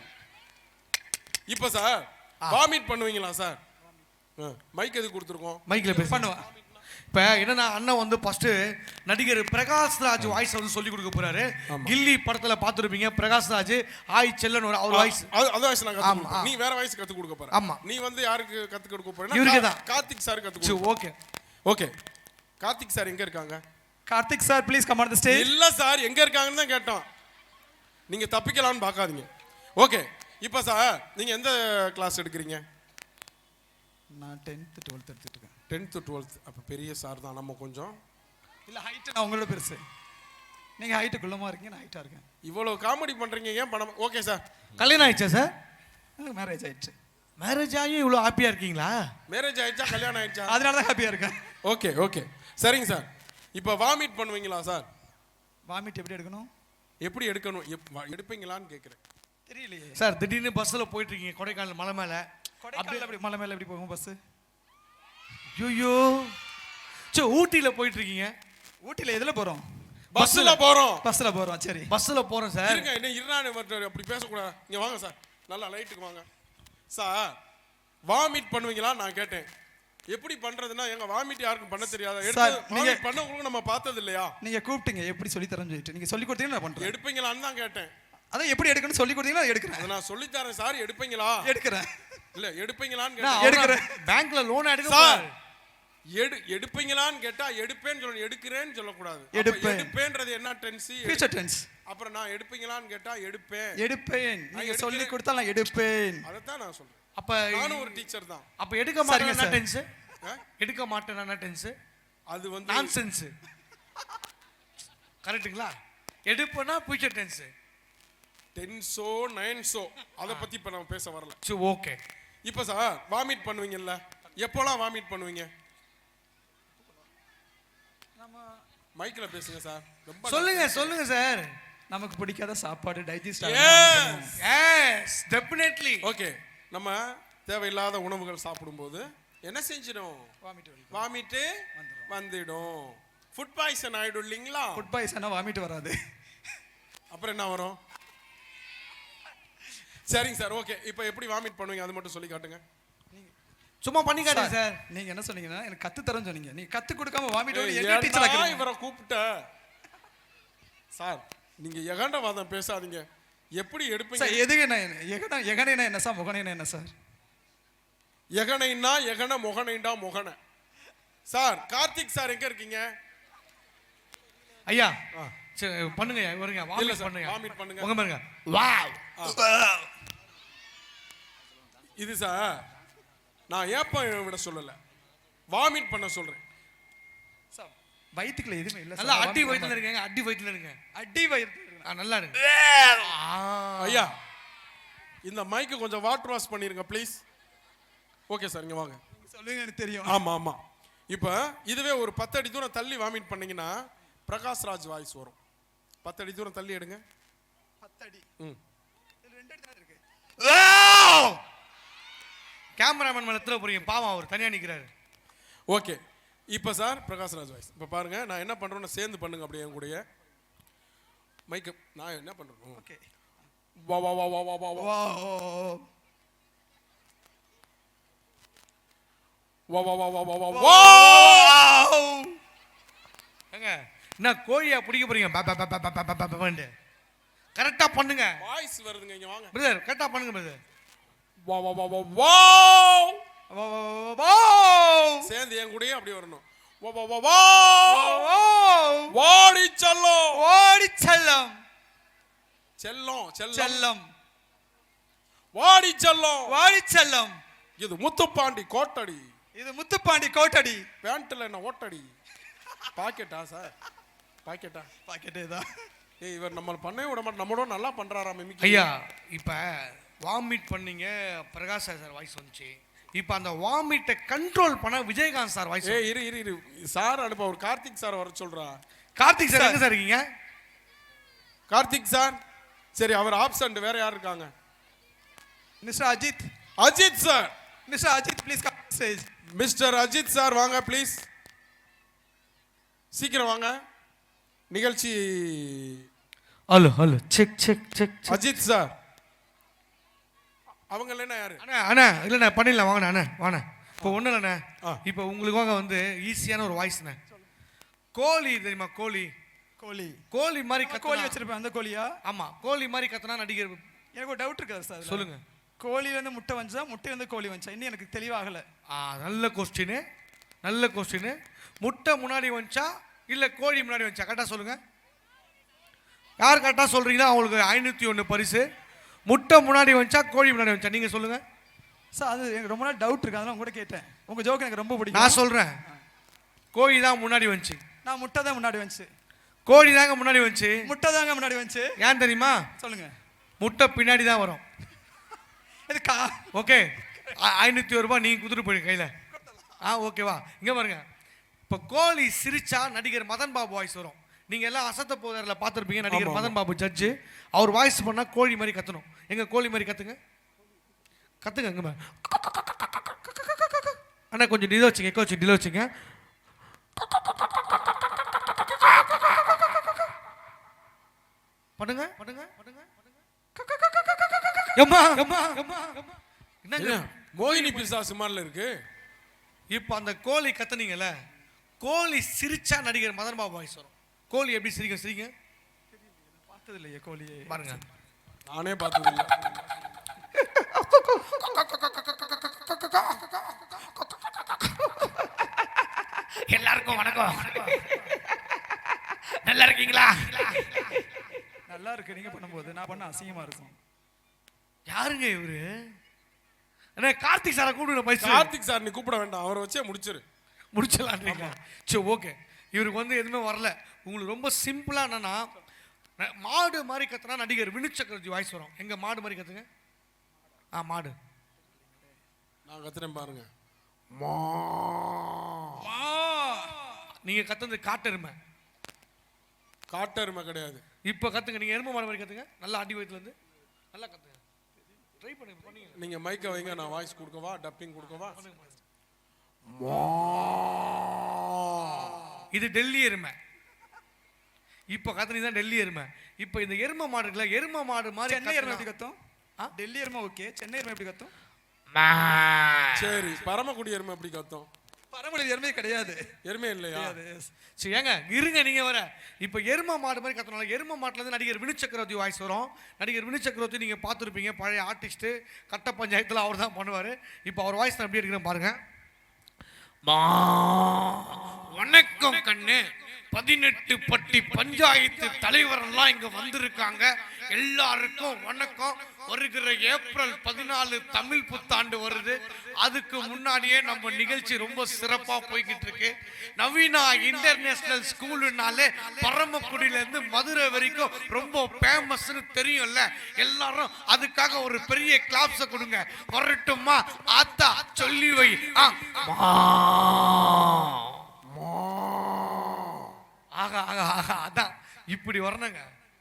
[SPEAKER 4] இப்போ சார் வாமிட் பண்ணுவீங்களா சார்? மைக் எது கொடுத்துருக்கோம்?
[SPEAKER 3] மைக்ல பேச
[SPEAKER 8] பண்ணுவேன்.
[SPEAKER 3] இப்ப என்னன்னா அண்ணன் வந்து ஃபர்ஸ்ட் நடிகர் பிரகாஷ்ராஜ் வாய்ஸ் வந்து சொல்லி கொடுக்க போறாரு. கில்லி படத்துல பாத்துருப்பீங்க பிரகாஷ்ராஜ் ஆய் செல்லன் அவர் வாய்ஸ்.
[SPEAKER 4] அது வாய்ஸ் நான் கத்து
[SPEAKER 3] ஆமா.
[SPEAKER 4] கொடுப்பேன். நீ வேற வாய்ஸ் கத்து கொடுக்க போற.
[SPEAKER 3] ஆமா.
[SPEAKER 4] நீ வந்து யாருக்கு கத்து கொடுக்க போறேன்னா
[SPEAKER 3] இவருக்கு தான்.
[SPEAKER 4] கார்த்திக் சார் கத்து
[SPEAKER 3] சரி
[SPEAKER 4] கொடுக்க.
[SPEAKER 3] ஓகே.
[SPEAKER 4] ஓகே. கார்த்திக் சார் எங்க இருக்காங்க?
[SPEAKER 8] Karthik sir, please come on the stage.
[SPEAKER 4] இல்ல சார் எங்க இருக்காங்கன்னு தான் கேட்டோம். நீங்க தப்பிக்கலாம்னு பார்க்காதீங்க. ஓகே. இப்போ சார் நீங்க எந்த கிளாஸ் எடுக்கிறீங்க?
[SPEAKER 8] நான் 10th 12th எடுத்துட்டு இருக்கேன்.
[SPEAKER 4] 10th 12th. அப்ப பெரிய சார் தான் நம்ம கொஞ்சம்.
[SPEAKER 8] இல்ல ஹைட் நான் உங்களோட பெருசு. நீங்க ஹைட் குள்ளமா இருக்கீங்க, நான் ஹைட்டா இருக்கேன்.
[SPEAKER 4] இவ்வளவு காமெடி பண்றீங்க ஏன் பணம்? Okay sir.
[SPEAKER 3] கல்யாணம் ஆயிடுச்சா சார்?
[SPEAKER 8] எனக்கு மேரேஜ் ஆயிடுச்சு.
[SPEAKER 3] மேரேஜ் ஆகி இவ்வளவு ஹாப்பியா இருக்கீங்களா?
[SPEAKER 4] மேரேஜ் ஆயிடுச்சா கல்யாணம் ஆயிடுச்சா?
[SPEAKER 8] அதனால தான் ஹாப்பியா இருக்கேன்.
[SPEAKER 4] ஓகே. சரிங்க சார். இப்போ வாமிட் பண்ணுவீங்களா சார்?
[SPEAKER 8] வாமிட் எப்படி எடுக்கணும்?
[SPEAKER 4] எப்படி எடுக்கணும்? எடுப்பீங்களான்னு கேட்குறேன்.
[SPEAKER 8] தெரியலையே.
[SPEAKER 3] சார் திடீர்னு பஸ்ல போயிட்டு இருக்கீங்க கொடைக்கானல் மலை மேல.
[SPEAKER 8] அப்படியே அப்படி மலை மேல எப்படி போகும் பஸ்?
[SPEAKER 3] ஐயோ சோ ஊட்டில போயிட்டு இருக்கீங்க.
[SPEAKER 8] ஊட்டில எதுல போறோம்?
[SPEAKER 4] பஸ்ல போறோம்.
[SPEAKER 8] பஸ்ல போறோம். சரி.
[SPEAKER 3] பஸ்ல போறோம் சார்.
[SPEAKER 4] இருங்க என்ன இறானே அப்படி பேசக்கூடாது. இங்க வாங்க சார். நல்லா லைட்டுக்கு வாங்க. சார் வாமிட் பண்ணுவீங்களா நான் கேட்டேன். எப்படி பண்றதுன்னா எங்க வாமிட் யாருக்கும் பண்ண தெரியாதா? எடுத்து நீங்க பண்ணவங்களுக்கு நம்ம பார்த்தது இல்லையா?
[SPEAKER 8] நீங்க கூப்பிட்டீங்க எப்படி சொல்லி தரேன்னு சொல்லிட்டு. நீங்க சொல்லி கொடுத்தீங்க நான் பண்றேன்.
[SPEAKER 4] எடுப்பீங்களான்னு தான் கேட்டேன்.
[SPEAKER 8] அதான் எப்படி எடுக்கணும்னு சொல்லி கொடுத்தீங்கன்னா நான் எடுக்கிறேன்.
[SPEAKER 4] அதை நான் சொல்லி தரேன் சார். எடுப்பீங்களா?
[SPEAKER 8] எடுக்கிறேன்.
[SPEAKER 4] இல்ல எடுப்பீங்களான்னு
[SPEAKER 8] நான்
[SPEAKER 4] கேட்டேன்.
[SPEAKER 8] எடுக்கிறேன்.
[SPEAKER 3] பேங்க்ல லோன் எடுக்க
[SPEAKER 4] சார்
[SPEAKER 3] போறாரு.
[SPEAKER 4] எடுப்பீங்களான்னு கேட்டா எடுப்பேன்னு சொல்லணும். எடுக்கிறேன்னு சொல்லக்கூடாது.
[SPEAKER 8] எடுப்பேன்.
[SPEAKER 4] எடுப்பேன்றது என்ன டென்ஸ்?
[SPEAKER 8] Future tense.
[SPEAKER 4] அப்புறம் நான் எடுப்பீங்களான்னு கேட்டா எடுப்பேன்.
[SPEAKER 8] எடுப்பேன். நீங்க சொல்லி கொடுத்தா நான் எடுப்பேன்.
[SPEAKER 4] அதை தான் நான் சொல்றேன்.
[SPEAKER 3] அப்ப
[SPEAKER 4] நானும் ஒரு டீச்சர் தான்.
[SPEAKER 3] அப்ப எடுக்க மாட்டேன்னா
[SPEAKER 8] சார்.
[SPEAKER 3] டென்ஸ். எடுக்க மாட்டேன்னா டென்ஸ்.
[SPEAKER 4] அது வந்து
[SPEAKER 3] நான்சென்ஸ். கரெக்ட்டுங்களா? எடுப்பனா ஃபியூச்சர் டென்ஸ்.
[SPEAKER 4] டென்ஸோ நைன்ஸோ அதை பத்தி இப்ப நம்ம பேச வரல.
[SPEAKER 3] சரி ஓகே.
[SPEAKER 4] இப்ப சார் வாமிட் பண்ணுவீங்கல்ல, எப்போலாம் வாமிட் பண்ணுவீங்க? மைக்ல பேசுங்க சார். ரொம்ப
[SPEAKER 3] சொல்லுங்க சார்.
[SPEAKER 8] நமக்கு பிடிக்காத சாப்பாடு டைஜஸ்ட்
[SPEAKER 3] எஸ் டெஃபினெட்லி.
[SPEAKER 4] ஓகே. நம்ம தேவையில்லாத உணவுகள் சாப்பிடும்போது என்ன செஞ்சிடும்? வாமிட் வந்துடும். ஃபுட் பாய்சன் ஆயிடும் இல்லைங்களா?
[SPEAKER 8] ஃபுட் பாய்சனா வாமிட் வராது.
[SPEAKER 4] அப்புறம் என்ன வரும்? சரிங்க சார். ஓகே. இப்போ எப்படி வாமிட் பண்ணுவீங்க அது மட்டும் சொல்லி காட்டுங்க.
[SPEAKER 3] சும்மா பண்ணி காட்டுங்க சார்.
[SPEAKER 8] நீங்க என்ன சொன்னீங்கன்னா எனக்கு கத்து தரேன்னு சொன்னீங்க. நீங்க கத்து கொடுக்காம வாமிட் வர
[SPEAKER 4] ஏன்டா
[SPEAKER 8] டீச்சர் ஆக்குறீங்க.
[SPEAKER 4] இவரை கூப்பிட்ட சார் நீங்க எகண்டவாதம் பேசாதீங்க. எப்படி எடுப்பீங்க?
[SPEAKER 8] சார் எதுக்கு எகனைனா என்ன சார்? முகனைனா என்ன சார்?
[SPEAKER 4] எகனைன்னா எகன முகனைண்டா முகனை. சார் கார்த்திக் சார் எங்க இருக்கீங்க?
[SPEAKER 3] ஐயா சரி பண்ணுங்க வருங்க.
[SPEAKER 4] இல்ல
[SPEAKER 3] வாமிட்
[SPEAKER 4] சார்,
[SPEAKER 3] பண்ணுங்க.
[SPEAKER 4] வாமிட் பண்ணுங்க.
[SPEAKER 3] உங்க பாருங்க. வாவ்.
[SPEAKER 4] இது சார் நான் ஏப்ப விட சொல்லல, வாமிட் பண்ண சொல்றேன்.
[SPEAKER 8] சார் வயித்துக்குள்ள எதுவுமே இல்ல சார்.
[SPEAKER 3] நல்லா அடி வயித்துல இருக்கீங்க. அடி வயித்துல இருங்க.
[SPEAKER 8] அடி வயித்து
[SPEAKER 3] நல்லா இருங்க.
[SPEAKER 4] ஐயா இந்த மைக்கு கொஞ்சம் வாட்டர் வாஷ் பண்ணிருங்க ப்ளீஸ். ஓகே சார் இங்க வாங்க.
[SPEAKER 8] சொல்லுங்க எனக்கு தெரியும்.
[SPEAKER 4] ஆமா. இப்போ இதுவே ஒரு 10 அடி தூரம் தள்ளி வாமிட் பண்ணீங்கன்னா பிரகாஷ்ராஜ் வாய்ஸ் வரும். 10 அடி தூரம் தள்ளி எடுங்க.
[SPEAKER 8] 10 அடி. இதுல 2 அடி தான் இருக்கு.
[SPEAKER 3] கேமராமேன் மேல எத்தனை போறீங்க? பாவம் அவர் தனியா நிக்கிறாரு.
[SPEAKER 4] ஓகே. இப்போ சார் பிரகாஷ்ராஜ் வாய்ஸ். இப்போ பாருங்க நான் என்ன பண்றேன்னு சேர்ந்து பண்ணுங்க அப்படியே என் கூடயே. மைக் நான் என்ன பண்றேன்?
[SPEAKER 8] ஓகே.
[SPEAKER 4] வா வா வா வா வா வா வா வா வா வா வா வா வா.
[SPEAKER 3] ஏங்க என்ன கோழியா பிடிக்க போறீங்க? கரெக்டா பண்ணுங்க.
[SPEAKER 4] வாய்ஸ் வருதுங்க இங்க வாங்க.
[SPEAKER 3] பிரதர் கரெக்டா பண்ணுங்க பிரதர்.
[SPEAKER 4] வா வா வா வா வா.
[SPEAKER 8] வா
[SPEAKER 4] சேர்ந்து என் கூடயே அப்படி வரணும். வா வா வா வா. வாடி செல்லம்.
[SPEAKER 8] ஓடி செல்லம்.
[SPEAKER 4] செல்லம் செல்லம்
[SPEAKER 8] செல்லம்.
[SPEAKER 4] வாடி செல்லம்.
[SPEAKER 8] வாடி செல்லம்.
[SPEAKER 4] இது முத்துப்பாண்டி கோட்டடி.
[SPEAKER 8] இது முத்துப்பாண்டி கோட்டடி.
[SPEAKER 4] பேண்ட்ல என்ன ஓட்டடி? பாக்கெட்டா சார்? பாக்கெட்டா?
[SPEAKER 8] பாக்கெட்டே தான்.
[SPEAKER 4] ஏய் இவர் நம்ம பண்ணவே விட மாட்டோம். நம்மளோட நல்லா பண்றாரா மிமிக்ரி.
[SPEAKER 3] ஐயா இப்ப வாமிட் பண்ணீங்க பிரகாஷ் சார் வாய்ஸ் வந்துச்சு. இப்ப அந்த வாமிட்டை கண்ட்ரோல் பண்ண விஜயகாந்த் சார் வாய்ஸ்.
[SPEAKER 4] ஏய் இரு சார் அனுப்ப ஒரு கார்த்திக் சார் வர சொல்றா.
[SPEAKER 3] கார்த்திக் சார் எங்க சார் இருக்கீங்க?
[SPEAKER 4] கார்த்திக் சார் சரி அவர் ஆப்சென்ட். வேற யார் இருக்காங்க?
[SPEAKER 8] Mister Ajith.
[SPEAKER 4] Ajith sir.
[SPEAKER 8] Mister Ajith please come stage.
[SPEAKER 4] Mister Ajith sir வாங்க ப்ளீஸ். சீக்கிரம் வாங்க. நிகழ்ச்சி
[SPEAKER 3] hello hello check check check
[SPEAKER 4] Ajith sir. அவங்க இல்லைன்னா யாரு?
[SPEAKER 3] அண்ணா அண்ணா இல்லைண்ணா பண்ணிடலாம் வாங்கண்ணா அண்ணா வாண்ணே. இப்போ ஒன்றும் இல்லைண்ணே,
[SPEAKER 4] ஆ.
[SPEAKER 3] இப்போ உங்களுக்காக வந்து ஈஸியான ஒரு வாய்ஸ்ண்ணே. கோழி தெரியுமா? கோழி
[SPEAKER 8] கோழி
[SPEAKER 3] கோழி மாதிரி
[SPEAKER 8] கோழி
[SPEAKER 3] கோழி
[SPEAKER 8] வச்சிருப்பேன் அந்த கோழியா?
[SPEAKER 3] ஆமாம், கோழி மாதிரி கத்தனா நடிகர்.
[SPEAKER 8] எனக்கு ஒரு டவுட் இருக்காது சார்.
[SPEAKER 3] சொல்லுங்க.
[SPEAKER 8] கோழியிலேருந்து முட்டை வந்துச்சா முட்டையிலேருந்து கோழி வந்துச்சா? இன்னும் எனக்கு தெளிவாகலை.
[SPEAKER 3] நல்ல கொஸ்டின், நல்ல கொஸ்டின். முட்டை முன்னாடி வந்துச்சா இல்லை கோழி முன்னாடி வந்துச்சா? கரெக்டாக சொல்லுங்கள். யார் கரெக்டாக சொல்கிறீங்களோ அவங்களுக்கு 501 பரிசு. முட்டை முன்னாடி வந்துச்சா கோழி முன்னாடி வந்துச்சா? நீங்கள் சொல்லுங்கள்
[SPEAKER 8] சார். அது எனக்கு ரொம்ப நாள் டவுட் இருக்கு, அதெல்லாம் உங்க கூட கேட்டேன். உங்கள் ஜோக் எனக்கு ரொம்ப பிடிக்கும்.
[SPEAKER 3] நான் சொல்கிறேன், கோழி தான் முன்னாடி வந்துச்சு.
[SPEAKER 8] நான் முட்டை தான் முன்னாடி வந்துச்சு.
[SPEAKER 3] கோழி தாங்க முன்னாடி வந்துச்சு.
[SPEAKER 8] முட்டை தாங்க முன்னாடி வந்துச்சு.
[SPEAKER 3] ஏன் தெரியுமா?
[SPEAKER 8] சொல்லுங்க.
[SPEAKER 3] முட்டை பின்னாடி தான் வரும்.
[SPEAKER 8] இதுக்கா?
[SPEAKER 3] ஓகே, 501 ரூபாய் நீங்கள் கொடுத்துட்டு போயிடுங்க கையில். ஓகேவா? இங்கே பாருங்க, இப்போ கோழி சிரிச்சா நடிகர் மதன் பாபு வாய்ஸ் வரும். நீங்கள் எல்லாம் அசத்த போதரில் பார்த்துருப்பீங்க. நடிகர் மதன் பாபு ஜட்ஜு, அவர் வாய்ஸ் பண்ணால் கோழி மாதிரி கத்தணும். எங்க கோழி மாதிரி கத்துங்க, கத்துங்க. இங்கே அண்ணா கொஞ்சம் டிலே வச்சுங்க, எக்கோ வச்சு டிலே வச்சுங்க. பண்ணுங்க பண்ணுங்க பண்ணுங்க
[SPEAKER 4] என்ன மோகினி பிசா சிமான்ல இருக்கு.
[SPEAKER 3] இப்போ அந்த கோழி கத்துனீங்கல்ல, கோழி சிரிச்சா நடிகர் மதன் பாபு வாய்ஸ் வரும். கோழி எப்படி சிரிக்க? சிரிங்க.
[SPEAKER 8] பார்த்தது இல்லையே கோழியே.
[SPEAKER 3] பாருங்க,
[SPEAKER 4] நானே பார்த்தது இல்லை.
[SPEAKER 3] எல்லாருக்கும் வணக்கம். நல்லா இருக்கீங்களா?
[SPEAKER 8] நல்லா இருக்கு. நீங்க பண்ணும்போது நான் பண்ண அசிங்கமா இருக்கும்.
[SPEAKER 3] யாருங்க இவரு? அண்ணா கார்த்திக் சாரை கூப்பிடுங்க. பைசா
[SPEAKER 4] கார்த்திக் சார் நீ கூப்பிட வேண்டாம், அவரை வச்சே முடிச்சிரு.
[SPEAKER 3] முடிச்சலான்றீங்க? சரி ஓகே. இவருக்கு வந்து எதுவுமே வரல. உங்களுக்கு ரொம்ப சிம்பிளா என்னன்னா, மாடு மாதிரி கத்துனா நடிகர் வினு சக்கரவர்த்தி வாய்ஸ் வரும். எங்க மாடு மாதிரி கத்துங்க. மாடு
[SPEAKER 4] நான் கத்துறேன் பாருங்க.
[SPEAKER 3] நீங்க கத்துறது காட்டெருமை.
[SPEAKER 4] காட்டெருமை கிடையாது.
[SPEAKER 3] இப்போ கத்துங்க, நீங்க எருமை மாடு மாதிரி கத்துங்க. நல்லா அடி வயிற்றுல இருந்து நல்லா கத்துங்க. ட்ரை பண்ணுங்க. பண்ணீங்க.
[SPEAKER 4] நீங்க மைக்க வைங்க, நான் வாய்ஸ் கொடுக்கவா? டப்பிங் கொடுக்கவா?
[SPEAKER 3] இது டெல்லி எருமை. இப்போ கத்துனி தான் டெல்லி எருமை. இப்போ இந்த எருமை மாடு இருக்குல்ல, எருமை மாடு மாதிரி
[SPEAKER 8] சென்னை எருமை எப்படி கத்தும்? டெல்லி எருமை ஓகே, சென்னை எருமை எப்படி கத்தும்?
[SPEAKER 4] சரி, பரமக்குடி எருமை எப்படி கத்தும்?
[SPEAKER 8] பரமக்குடி எருமை கிடையாது.
[SPEAKER 4] எருமை இல்லையா?
[SPEAKER 3] சரி ஏங்க இருங்க, நீங்க வர. இப்போ எருமை மாடு மாதிரி கத்துனால எருமை மாட்டுல இருந்து நடிகர் வினு சக்கரவர்த்தி வாய்ஸ் வரும். நடிகர் வினு சக்கரவர்த்தி நீங்க பார்த்துருப்பீங்க, பழைய ஆர்டிஸ்ட். கட்ட பஞ்சாயத்துல அவர் தான் பண்ணுவாரு. இப்போ அவர் வாய்ஸ் நான் எப்படி எடுக்கிறேன் பாருங்க. வணக்கம் கண்ணு, 18 பட்டி பஞ்சாயத்து தலைவர் எல்லாம் இங்க வந்திருக்காங்க. எல்லாருக்கும் வணக்கம். வருகிற ஏப்ரல் 14 தமிழ் புத்தாண்டு வருது. அதுக்கு முன்னாடியே நம்ம நிகழ்ச்சி ரொம்ப சிறப்பா போய்கிட்டு இருக்கு. நவீனா இன்டர்நேஷனல் ஸ்கூலுனாலே பரமக்குடியில இருந்து மதுரை வரைக்கும் ரொம்ப ஃபேமஸ்னு தெரியும்ல. எல்லாரும் அதுக்காக ஒரு பெரிய கிளாப்ஸ கொடுங்க. வரட்டுமா? ஆத்தா சொல்லி வை. ஆகா ஆகா ஆகா, அதான் இப்படி வரணுங்க.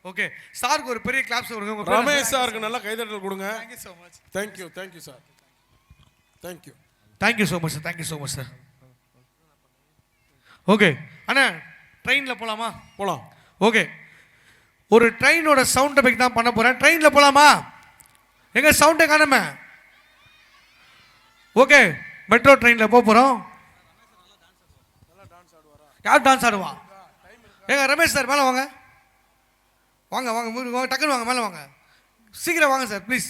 [SPEAKER 3] ஓகே, சாருக்கு ஒரு பெரிய கிளாப்ஸ் கொடுங்க.
[SPEAKER 4] ரமேஷ் சாருக்கு நல்லா கைதட்டல் கொடுங்க.
[SPEAKER 8] Thank you so much.
[SPEAKER 4] Thank you sir. Thank you
[SPEAKER 3] so much sir. Thank you so much sir. Okay அண்ணா, ட்ரெயினில் போகலாமா?
[SPEAKER 4] போலாம்.
[SPEAKER 3] ஓகே, ஒரு ட்ரெயினோட சவுண்ட் எஃபெக்ட் தான் பண்ண போகிறேன். ட்ரெயினில் போகலாமா? எங்க சவுண்டை காணுமே. ஓகே, மெட்ரோ ட்ரெயினில் போக போகிறோம். யார் டான்ஸ் ஆடுவா? ஏங்க ரமேஷ் சார் மேலே வாங்க. வாங்க வாங்க வாங்க, டக்குன்னு வாங்க, மேலே வாங்க, சீக்கிரம் வாங்க சார் ப்ளீஸ்.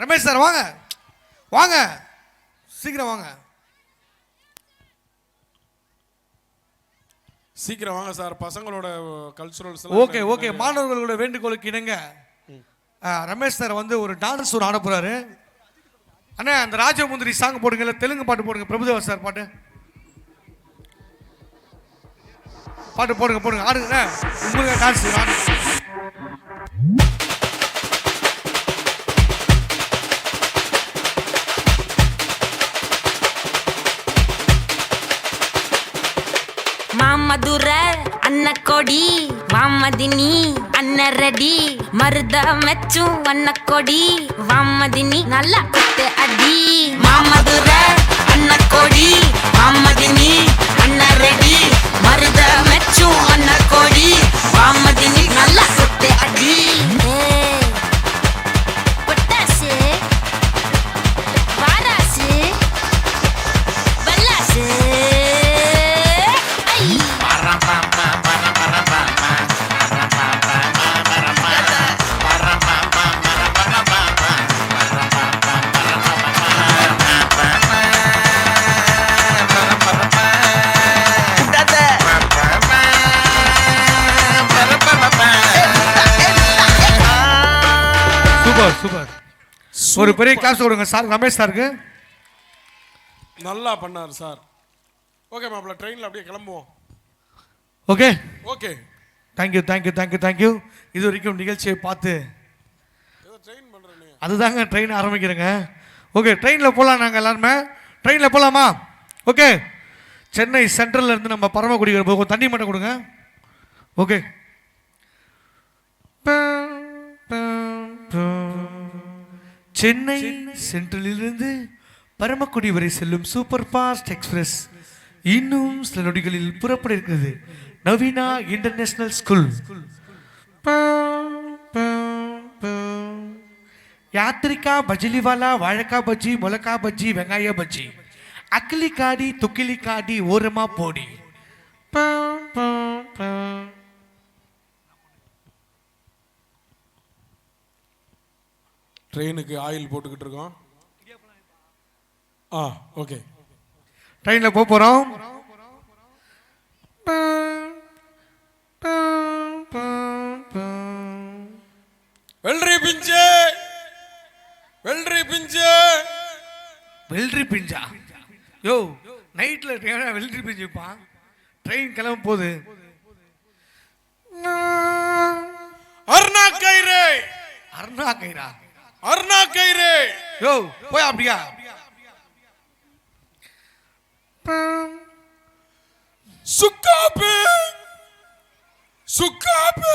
[SPEAKER 3] ரமேஷ் சார் வாங்க வாங்க, சீக்கிரம் வாங்க.
[SPEAKER 4] சீக்கிரம் வாங்க சார். பசங்களோட கல்ச்சுரல்ஸ்.
[SPEAKER 3] ஓகே ஓகே, மாணவர்களோட வேண்டுகோளுக்கு இணங்க ரமேஷ் சார் வந்து ஒரு டான்ஸ் ஒரு ஆட போறாரு. அண்ணா அந்த ராஜமுந்திரி சாங் போடுங்க, தெலுங்கு பாட்டு போடுங்க. பிரபுதேவா சார் பாட்டு பாட்டு போடுங்க போடுங்க, ஆடுங்க. உங்களுக்கு டான்ஸ் ஆடுங்க.
[SPEAKER 9] மாமதுர அன்னக்கொடி வாமதினி அன்னரடி மருத மெச்சும் வண்ணக்கொடி வாமதினி நல்லா குத்து அடி. மாமதுர அன்னக்கொடி வாமதினி அண்ணன் ரெடி மருத மெச்சும் அண்ணன் கோடி வாமதினி நல்லா சுட்டு அடி
[SPEAKER 6] பொட்டாசு வாராசு வல்லாசு ஐ
[SPEAKER 3] சூப்பர் சூப்பர் ஒரு பெரிய கிளாஸ் கொடுங்க சார் ரமேஷ் சாருக்கு.
[SPEAKER 4] நல்லா பண்ணார் சார். ஓகே மாப்பிள்ள, ட்ரெயினில் அப்படியே கிளம்புவோம்.
[SPEAKER 3] Okay
[SPEAKER 4] okay,
[SPEAKER 3] thank you thank you thank you thank you. இது வரைக்கும் நிகழ்ச்சியை பார்த்து
[SPEAKER 4] ஏதோ ட்ரெயின் பண்ணுறேன்.
[SPEAKER 3] அதுதாங்க ட்ரெயின் ஆரம்பிக்கிறேங்க. ஓகே, ட்ரெயினில் போகலாம். நாங்கள் எல்லாருமே ட்ரெயினில் போகலாமா? ஓகே, சென்னை சென்ட்ரல்ல இருந்து நம்ம பரமக்குடி போகும். தண்ணி மட்டும் கொடுங்க. ஓகே, சென்னை சென்ட்ரலிலிருந்து பரமக்குடி வரை செல்லும் சூப்பர் ஃபாஸ்ட் எக்ஸ்பிரஸ் இன்னும் சில நொடிகளில் புறப்பட இருக்கிறது. நவீனா இன்டர்நேஷனல் ஸ்கூல். யாத்திரிக்கா பஜ்லிவாலா வாழைக்காய் பஜ்ஜி முளக்காய் பஜ்ஜி வெங்காய பஜ்ஜி அக்கிலி காடி துக்கிலி காடி ஓரமா போடி.
[SPEAKER 4] ட்ரெயினுக்கு ஆயில் போட்டுக்கிட்டு இருக்கோம். ஓகே,
[SPEAKER 3] ட்ரெயினில் போகிறோம்.
[SPEAKER 4] வெள்ளரி பிஞ்சு வெள்ளரி பிஞ்சு
[SPEAKER 3] வெள்ளரி பிஞ்சா? யோ, நைட்டில் வெள்ளரி பிஞ்சுப்பா. ட்ரெயின் கிளம்ப போகுது.
[SPEAKER 4] அருணா கயிறு
[SPEAKER 3] அருணா கயிறா?
[SPEAKER 4] அருணா கயிறு.
[SPEAKER 3] யோ, போய் அப்படியா?
[SPEAKER 4] சுக்காப்பு சுக்காப்பு.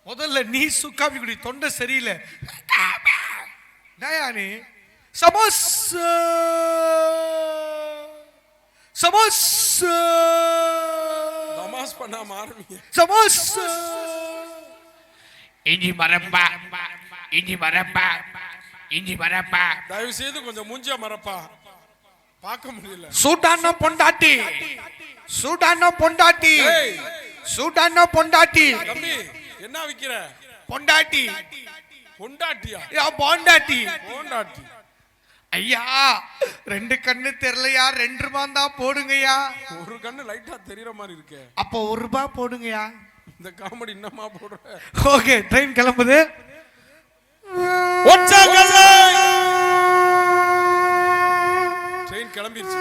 [SPEAKER 3] முதல்ல நீ சுக்காப்பி குடி, தொண்டை சரியில்லை. நீ சமோசா சமோசா
[SPEAKER 4] தமாஸ் பண்ணாம ஆரம்பிங்க.
[SPEAKER 3] சமோசா.
[SPEAKER 5] இஞ்சி மரப்பா இஞ்சி மரப்பா இஞ்சி மரப்பா.
[SPEAKER 4] தயவு செய்து கொஞ்சம் மூஞ்சியா மறப்பா, பார்க்க முடியல.
[SPEAKER 3] சூடான பொண்டாட்டி சூடான பொண்டாட்டி
[SPEAKER 4] ஏய்,
[SPEAKER 3] சூடான பொண்டாட்டி.
[SPEAKER 4] தம்பி என்ன விக்கிற?
[SPEAKER 3] பொண்டாட்டி
[SPEAKER 4] பொண்டாட்டியா?
[SPEAKER 3] பொண்டாட்டி.
[SPEAKER 4] பொண்டாட்டி.
[SPEAKER 3] ஐயா, 2 கண்ணு தெரியலையா? 2 ரூபாய் தான் போடுங்கய்யா.
[SPEAKER 4] ஒரு கண்ணு லைட்டா தெரியற மாதிரி இருக்கு.
[SPEAKER 3] அப்போ 1 ரூபாய் போடுங்கய்யா.
[SPEAKER 4] இந்த காமெடி என்னமா போடுற?
[SPEAKER 3] ஓகே, ட்ரெயின் கிளம்புது.
[SPEAKER 4] ட்ரெயின் கிளம்பிருச்சு.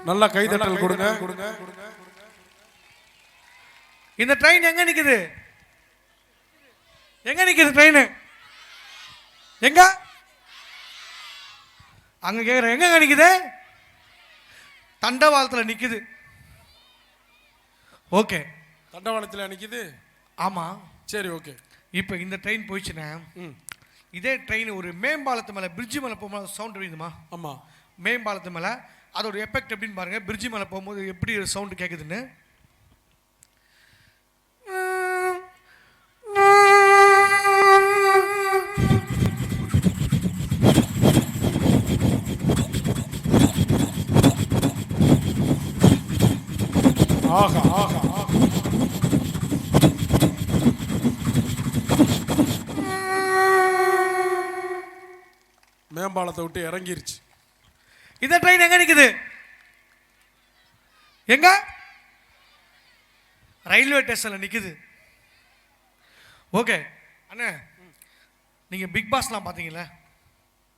[SPEAKER 4] நல்லா கைதட்டல் கொடுங்க.
[SPEAKER 3] இந்த ட்ரெயின் எங்க நிக்குது? எங்க நிக்குது ட்ரெயின்? எங்க? அங்க கேக்குறேன், எங்க நிக்குது? தண்டவாளத்துல நிக்குது. ஓகே,
[SPEAKER 4] தண்டவாளத்துல நிக்குது.
[SPEAKER 3] ஆமா,
[SPEAKER 4] சரி, ஓகே.
[SPEAKER 3] இப்போ இந்த ட்ரெயின் போயிடுச்சுன்னா இதே ட்ரெயின் ஒரு மேம்பாலத்து மேலே பிரிட்ஜு மேலே போகும்போது சவுண்ட் அடிக்குதுமா?
[SPEAKER 4] ஆமா,
[SPEAKER 3] மேம்பாலத்து மேலே அதோட எஃபெக்ட் எப்படின்னு பாருங்க. பிரிட்ஜு மேலே போகும்போது எப்படி சவுண்டு கேட்குதுன்னு.
[SPEAKER 4] ஆஹா ஆஹா. மேம்பாலத்தை விட்டு இறங்கிருச்சு.
[SPEAKER 3] இந்த ட்ரெயின் எங்க நிக்குது? எங்க? ரயில்வே ஸ்டேஷன்ல நிக்குது. ஓகே அண்ணே, நீங்க பிக் பாஸ்லாம் பாத்தீங்களா?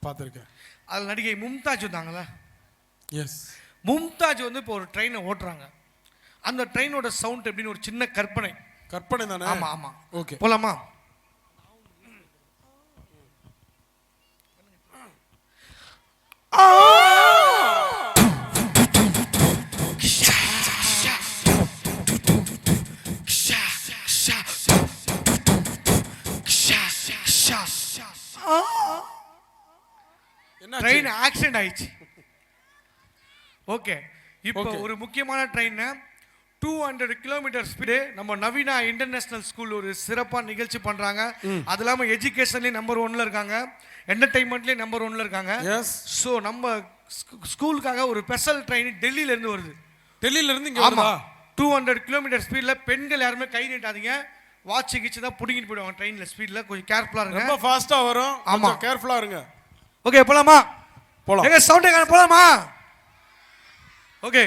[SPEAKER 4] பார்த்துருக்கேன்.
[SPEAKER 3] அதில் நடிகை மும்தாஜ் வந்தாங்களே.
[SPEAKER 4] எஸ்.
[SPEAKER 3] மும்தாஜ் வந்து இப்போ ஒரு ட்ரெயினை ஓட்டுறாங்க. அந்த ட்ரெயினோட சவுண்ட் எப்படின்னு ஒரு சின்ன கற்பனை.
[SPEAKER 4] கற்பனை தானே?
[SPEAKER 3] ஆமா ஆமா.
[SPEAKER 4] ஓகே,
[SPEAKER 3] போலாமா?
[SPEAKER 4] என்ன
[SPEAKER 3] ட்ரெயின் ஆக்சிடென்ட் ஆயிடுச்சு. ஓகே, இப்போ
[SPEAKER 4] Okay.
[SPEAKER 3] ஒரு முக்கியமான ட்ரெயின் 200 கிலோமீட்டர் ஸ்பீடு. நம்ம நவீனா இன்டர்நேஷனல் ஸ்கூல் ஒரு சிறப்பான நிகழ்ச்சி பண்றாங்க. அது இல்லாமல் எஜுகேஷன்லேயும் நம்பர் 1ல இருக்காங்க, என்டர்டைன்மெண்ட்லேயும் நம்பர் 1ல இருக்காங்க.
[SPEAKER 4] எஸ்,
[SPEAKER 3] ஸோ நம்ம ஸ்கூலுக்காக ஒரு ஸ்பெஷல் ட்ரெயின் டெல்லியில இருந்து வருது.
[SPEAKER 4] டெல்லியில இருந்து இங்க
[SPEAKER 3] ஆமா,
[SPEAKER 4] வருதா?
[SPEAKER 3] 200 கிலோமீட்டர் ஸ்பீட்ல பெண்கள் யாருமே கை நீட்டாதீங்க. வாட்ச் கிச்சு தான் புடிங்கிட்டு போயிடுவாங்க ட்ரெயின்ல ஸ்பீட்ல. கொஞ்சம் கேர்ஃபுல்லா இருங்க.
[SPEAKER 4] ரொம்ப ஃபாஸ்டா வரும்.
[SPEAKER 3] ஆமா.
[SPEAKER 4] ஆமா, கேர்ஃபுல்லா இருங்க.
[SPEAKER 3] ஓகே, போலாமா?
[SPEAKER 4] போலாம்.
[SPEAKER 3] எங்க சவுண்ட் கேட்க போலாமா? ஓகே.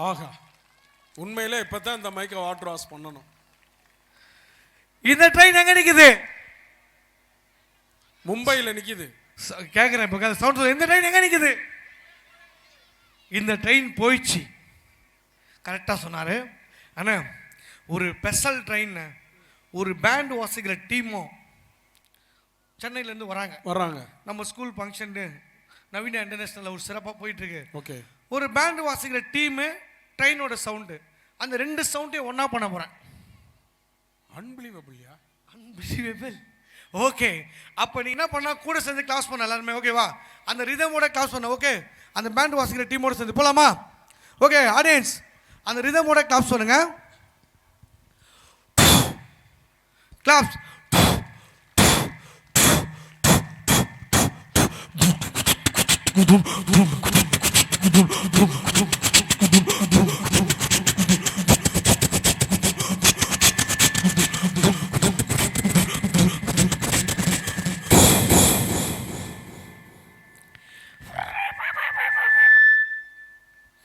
[SPEAKER 4] ஆஹா, உண்மையிலே இப்பதான் இந்த மைக்கை வாட்டர் வாஷ் பண்ணணும்.
[SPEAKER 3] இந்த ட்ரெயின் எங்க நிக்குது?
[SPEAKER 4] மும்பையில நிக்குது.
[SPEAKER 3] கேக்குறேன் இப்போ சவுண்ட். இந்த ட்ரெயின் எங்க நிக்குது? இந்த ட்ரெயின் போயிடுச்சு. கரெக்டாக சொன்னாரு. அண்ணா, ஒரு ஸ்பெஷல் ட்ரெயின், ஒரு பேண்ட் வாசிக்கிற டீமும் சென்னையிலேருந்து வராங்க. நம்ம ஸ்கூல் ஃபங்க்ஷன் நவீன இன்டர்நேஷனல் ஒரு சிறப்பாக போயிட்டு இருக்கு.
[SPEAKER 4] ஓகே,
[SPEAKER 3] ஒரு பேண்ட் வாசிக்கிற டீமு, ட்ரெயினோட சவுண்டு, அந்த 2 சவுண்டையும் ஒன்றா பண்ண போகிறேன்.
[SPEAKER 4] அன்பிலீவபிள்யா?
[SPEAKER 3] அன்பிலீவபிள். ஓகே, அப்போ நீ என்ன பண்ணா கூட சேர்ந்து கிளாஸ் பண்ண எல்லாருமே. ஓகேவா? அந்த ரிதமோட கிளாஸ் பண்ண. ஓகே, அந்த பேண்ட் வாசிக்கிற டீமோட சேர்ந்து போலாமா? ஓகே ஆடியன்ஸ், அந்த ரிதமோட கிளாஸ் சொல்லுங்க. கிளாப்ஸ்.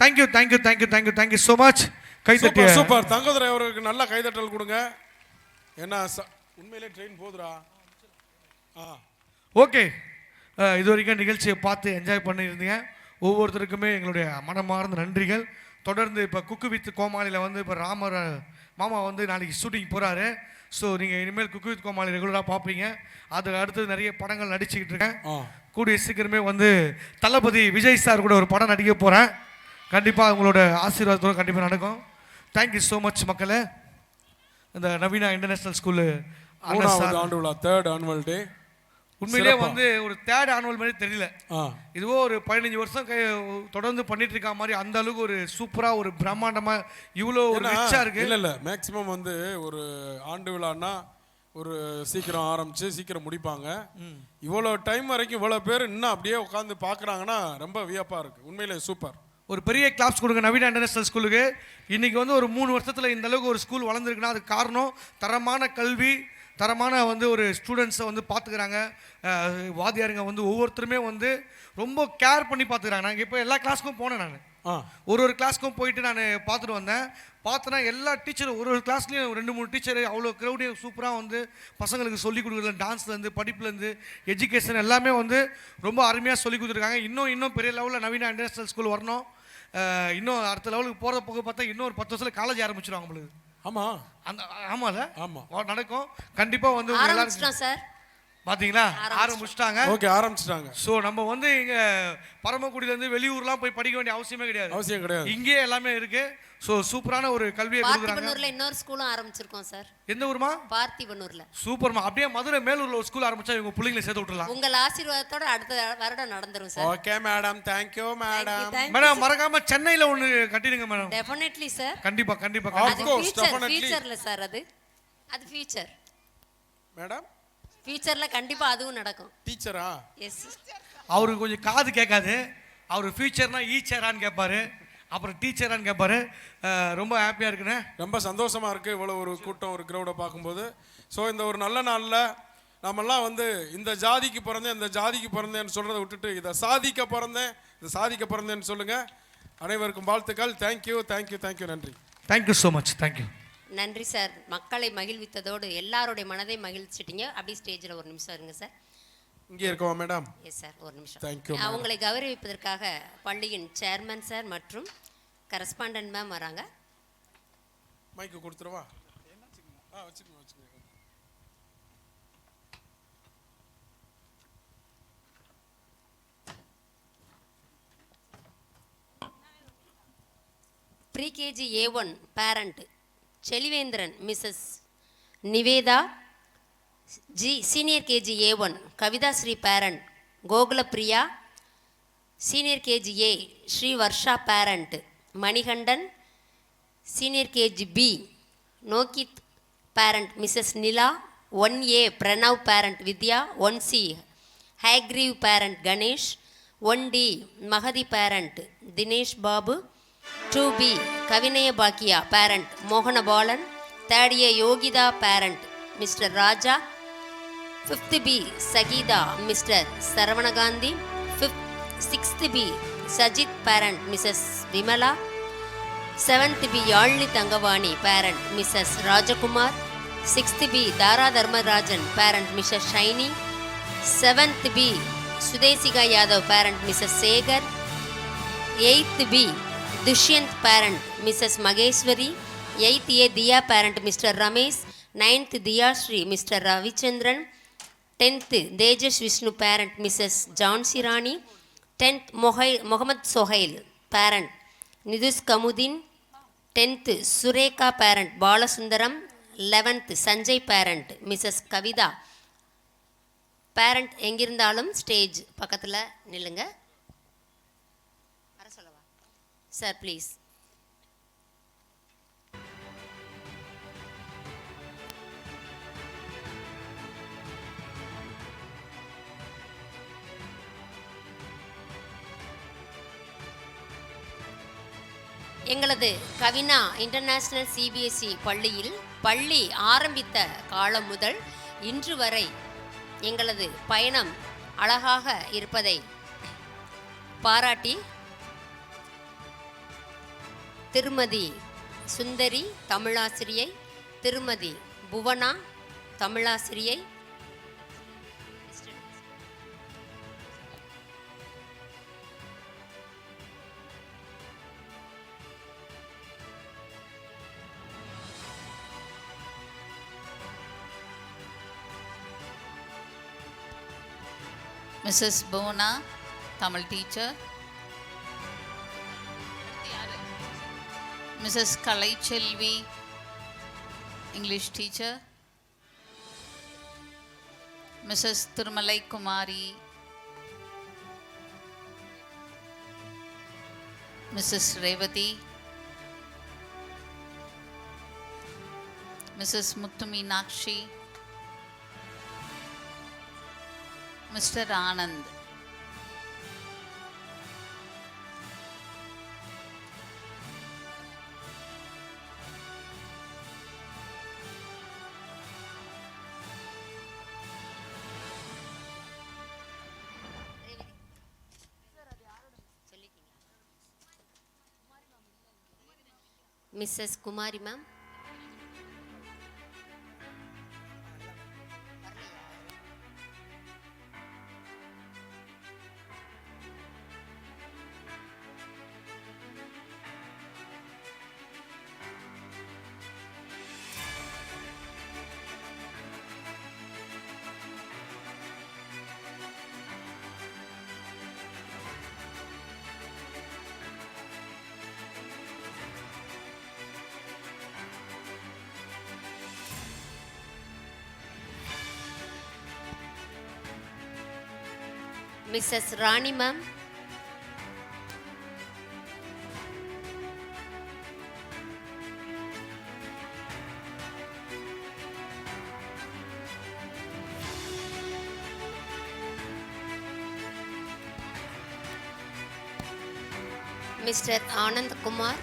[SPEAKER 3] Thank you so much. கைத்தட்டி.
[SPEAKER 4] சூப்பர். தங்கதுரை அவர்களுக்கு நல்ல கைதட்டல் கொடுங்க. ஏன்னா உண்மையிலே ட்ரெயின் போகுதுடா.
[SPEAKER 3] ஓகே, இது வரைக்கும் நிகழ்ச்சியை பார்த்து என்ஜாய் பண்ணியிருந்தீங்க. ஒவ்வொருத்தருக்குமே எங்களுடைய மனமார்ந்த நன்றிகள். தொடர்ந்து இப்போ குக்கு வித் கோமாளியில் வந்து இப்போ ராமர் மாமா வந்து நாளைக்கு ஷூட்டிங் போகிறாரு. ஸோ நீங்கள் இனிமேல் குக்கு வித் கோமாளி ரெகுலராக பார்ப்பீங்க. அது அடுத்தது நிறைய படங்கள் நடிச்சுக்கிட்டு இருக்கேன். கூடிய சீக்கிரமே வந்து தளபதி விஜய் சார் கூட ஒரு படம் நடிக்க போகிறேன். கண்டிப்பாக உங்களோட ஆசீர்வாதத்தோடு கண்டிப்பாக நடக்கும். தேங்க்யூ ஸோ மச் மக்களே. இந்த நவீனா இன்டர்நேஷனல் ஸ்கூலு
[SPEAKER 4] 3வது ஆண்டு விழா, 3rd annual day.
[SPEAKER 3] உண்மையிலே வந்து ஒரு 3rd annual மாதிரி தெரியல. இதுவோ ஒரு 15 வருஷம் தொடர்ந்து பண்ணிட்டு இருக்க மாதிரி அந்த அளவுக்கு ஒரு சூப்பரா ஒரு பிரம்மாண்டமா இவ்வளோ ஒரு ரிச்சா இருக்கு.
[SPEAKER 4] இல்ல மேக்ஸிமம் வந்து ஒரு ஆண்டு விழான்னா ஒரு சீக்கிரம் ஆரம்பிச்சு சீக்கிரம் முடிப்பாங்க. இவ்வளோ டைம் வரைக்கும் இவ்வளோ பேர் இன்னும் அப்படியே உட்காந்து பார்க்குறாங்கன்னா ரொம்ப வியப்பா இருக்கு. உண்மையிலே சூப்பர்.
[SPEAKER 3] ஒரு பெரிய கிளாப்ஸ் கொடுங்க நவீனா இன்டர்நேஷனல் ஸ்கூலுக்கு. இன்னைக்கு வந்து ஒரு 3 வருஷத்தில் இந்த அளவுக்கு ஒரு ஸ்கூல் வளர்ந்துருக்குன்னா அதுக்கு காரணம் தரமான கல்வி, தரமான வந்து ஒரு ஸ்டூடெண்ட்ஸை வந்து பார்த்துக்கிறாங்க. வாத்தியாருங்க வந்து ஒவ்வொருத்தருமே வந்து ரொம்ப கேர் பண்ணி பார்த்துக்கிறாங்க. நான் இப்போ எல்லா கிளாஸ்க்கும் போனேன். நான் ஒரு கிளாஸ்க்கும் போயிட்டு நான் பார்த்துட்டு வந்தேன். பார்த்தோன்னா எல்லா டீச்சரும் ஒரு கிளாஸ்லேயும் 2-3 டீச்சர் அவ்வளோ க்ரௌடியாக சூப்பராக வந்து பசங்களுக்கு சொல்லிக் கொடுக்குறது, டான்ஸ்லேருந்து படிப்புலேருந்து எஜுகேஷன் எல்லாமே வந்து ரொம்ப அருமையாக சொல்லிக் கொடுத்துருக்காங்க. இன்னும் பெரிய லெவலில் நவீனா இன்டர்நேஷனல் ஸ்கூல் வரணும். இன்னும் அடுத்த லெவலுக்கு போகிற போக பார்த்தா இன்னொரு 10 வருஷத்தில் காலேஜ் ஆரம்பிச்சிடுவாங்க உங்களுக்கு. ஆமால நடக்கும் கண்டிப்பாக வந்து எல்லாரும்
[SPEAKER 2] சார்
[SPEAKER 3] பாத்தீங்களா ஆரம்பிச்சிட்டாங்க.
[SPEAKER 4] ஓகே, ஆரம்பிச்சிட்டாங்க.
[SPEAKER 3] சோ நம்ம வந்து இங்க பரமக்குடியில இருந்து வெளியூர்லாம் போய் படிக்க வேண்டிய அவசியம் கிடையாது. இங்கே எல்லாமே இருக்கு. சோ சூப்பரான ஒரு கல்வியை கொடுக்குறாங்க.
[SPEAKER 2] பார்த்திபனூர்ல இன்னொரு ஸ்கூலும் ஆரம்பிச்சிருக்கோம் சார்.
[SPEAKER 3] எந்த ஊர்மா?
[SPEAKER 2] பார்த்திபனூர்ல.
[SPEAKER 3] சூப்பர்மா. அப்படியே மதுரை மேலூர்ல ஒரு ஸ்கூல் ஆரம்பிச்சா இவங்க பிள்ளைங்களை சேர்த்து விட்டுறலாம்.
[SPEAKER 2] உங்கள் ஆசீர்வாதத்தோட அடுத்த வருடம் நடந்துரும் sir.
[SPEAKER 4] Okay madam, thank you madam.
[SPEAKER 3] Madam மறக்காம சென்னையில ஒன்னு கட்டிடுங்க மேடம்.
[SPEAKER 2] Definitely sir.
[SPEAKER 3] கண்டிப்பா.
[SPEAKER 4] Of course, definitely.
[SPEAKER 2] ஃபியூச்சர்ல சார் அது ஃபியூச்சர்.
[SPEAKER 4] மேடம்
[SPEAKER 2] ஃபியூச்சர்ல கண்டிப்பா அதுவும் நடக்கும்.
[SPEAKER 4] டீச்சரா?
[SPEAKER 2] எஸ்.
[SPEAKER 3] அவருக்கு கொஞ்சம் காது கேட்காது. அவர் ஃபியூச்சர்னா ஈச்சரான்னு கேட்பாரு, அப்புறம் டீச்சரான்னு கேட்பாரு. ரொம்ப ஹாப்பியாக இருக்குண்ணே.
[SPEAKER 4] ரொம்ப சந்தோஷமாக இருக்குது இவ்வளோ ஒரு கூட்டம் ஒரு க்ரௌடை பார்க்கும்போது. ஸோ இந்த ஒரு நல்ல நாளில் நம்மெல்லாம் வந்து இந்த ஜாதிக்கு பிறந்தேன் இந்த ஜாதிக்கு பிறந்தேன்னு சொல்கிறத விட்டுட்டு இதை சாதிக்க பிறந்தேன் இதை சாதிக்க பிறந்தேன்னு சொல்லுங்கள். அனைவருக்கும் வாழ்த்துக்கள். Thank you thank you thank you. நன்றி.
[SPEAKER 3] Thank you so much. தேங்க்யூ.
[SPEAKER 2] நன்றி சார். மக்களை மகிழ்வித்ததோடு எல்லாருடைய மனதை மகிழ்ச்சிட்டீங்க. அப்படி ஸ்டேஜில் ஒரு நிமிஷம் இருங்க சார்.
[SPEAKER 4] இங்கே இருக்கோம் மேடம்.
[SPEAKER 2] எஸ் சார், ஒரு நிமிஷம்.
[SPEAKER 4] தேங்க்யூ.
[SPEAKER 2] அவங்களை கௌரவிப்பதற்காக பள்ளியின் சேர்மன் சார் மற்றும் கரஸ்பாண்டன்ட் மேம் வராங்க.
[SPEAKER 4] மைக்கு கொடுத்துருவா. வச்சுக்கோங்க.
[SPEAKER 2] Pre KG A1 parent Selivendran Mrs Nivetha. Senior KG A1 Kavitha Sri parent Gokulapriya. Senior KG A Sri Varsha parent Manikandan. Senior KG B Nokkith parent Mrs Nila. 1A Pranav parent Vidya. 1C Hayagreev parent Ganesh. 1D Magathi parent Dinesh Babu. 2B Kavinaya Bakkiya parent Mohanabalan. 3A Yogitha parent Mr Raja. 5th B Sakeetha Mr Saravanakanthi. 6th B Sajith parent Mrs Vimala. 7th B Yazhini Thangavani parent Mrs Rajakumar. 6th B Thara Dharmarajan parent Mrs Shiny. 7th B Sudesika Yadav parent Mrs Sekar. 8th B Dushyanth parent Mrs Maheswari. 8th A Dhiya parent Mr Ramesh. 9th Dhiyasri Mr Ravichandran. 10th Tejas Vishnu parent Mrs Jhansi Rani. 10th Mohammed Sohail parent Nithus Kamudeen. 10th Sureka parent Balasundaram. 11th Sanjay parent Mrs Kavitha. Parent எங்கிருந்தாலும் stage பக்கத்தில் நில்லுங்க. வர சொல்லவா sir please. எங்களது கவினா international CBSE பள்ளியில் பள்ளி ஆரம்பித்த காலம் முதல் இன்று வரை எங்களது பயணம் அழகாக இருப்பதை பாராட்டி திருமதி சுந்தரி தமிழாசிரியை, திருமதி Bhuvana தமிழாசிரியை,
[SPEAKER 10] Mrs. Bona, Tamil teacher. Mrs. Kalai Chelvi, English teacher. Mrs. Thirmalai Kumari. Mrs. Revati. Mrs. Muttumi Nakshi. Mr. Anand.
[SPEAKER 2] Mrs. Kumari ma'am. Mrs. Rani ma'am. Mr. Anand Kumar.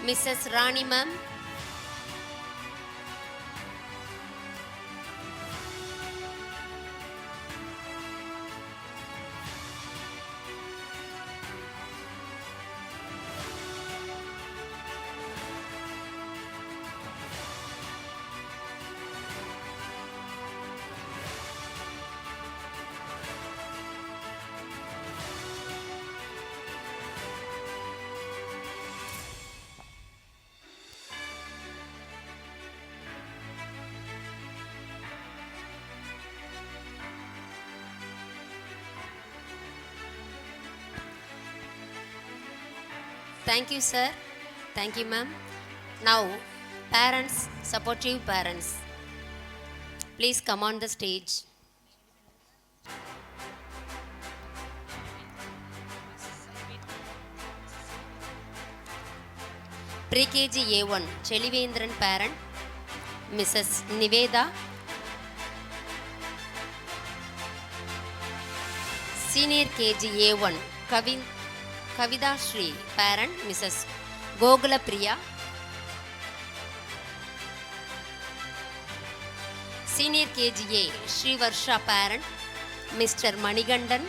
[SPEAKER 2] Mrs. Rani ma'am, thank you sir, thank you ma'am. Now parents, supportive parents, please come on the stage. Pre-KG A1 Chelivendran parent, Mrs. Niveda. Senior KG A1 Kavida Shri parent, Mrs. Gogula Priya. Senior KGA Shri Varsha parent, Mr. Manigandan.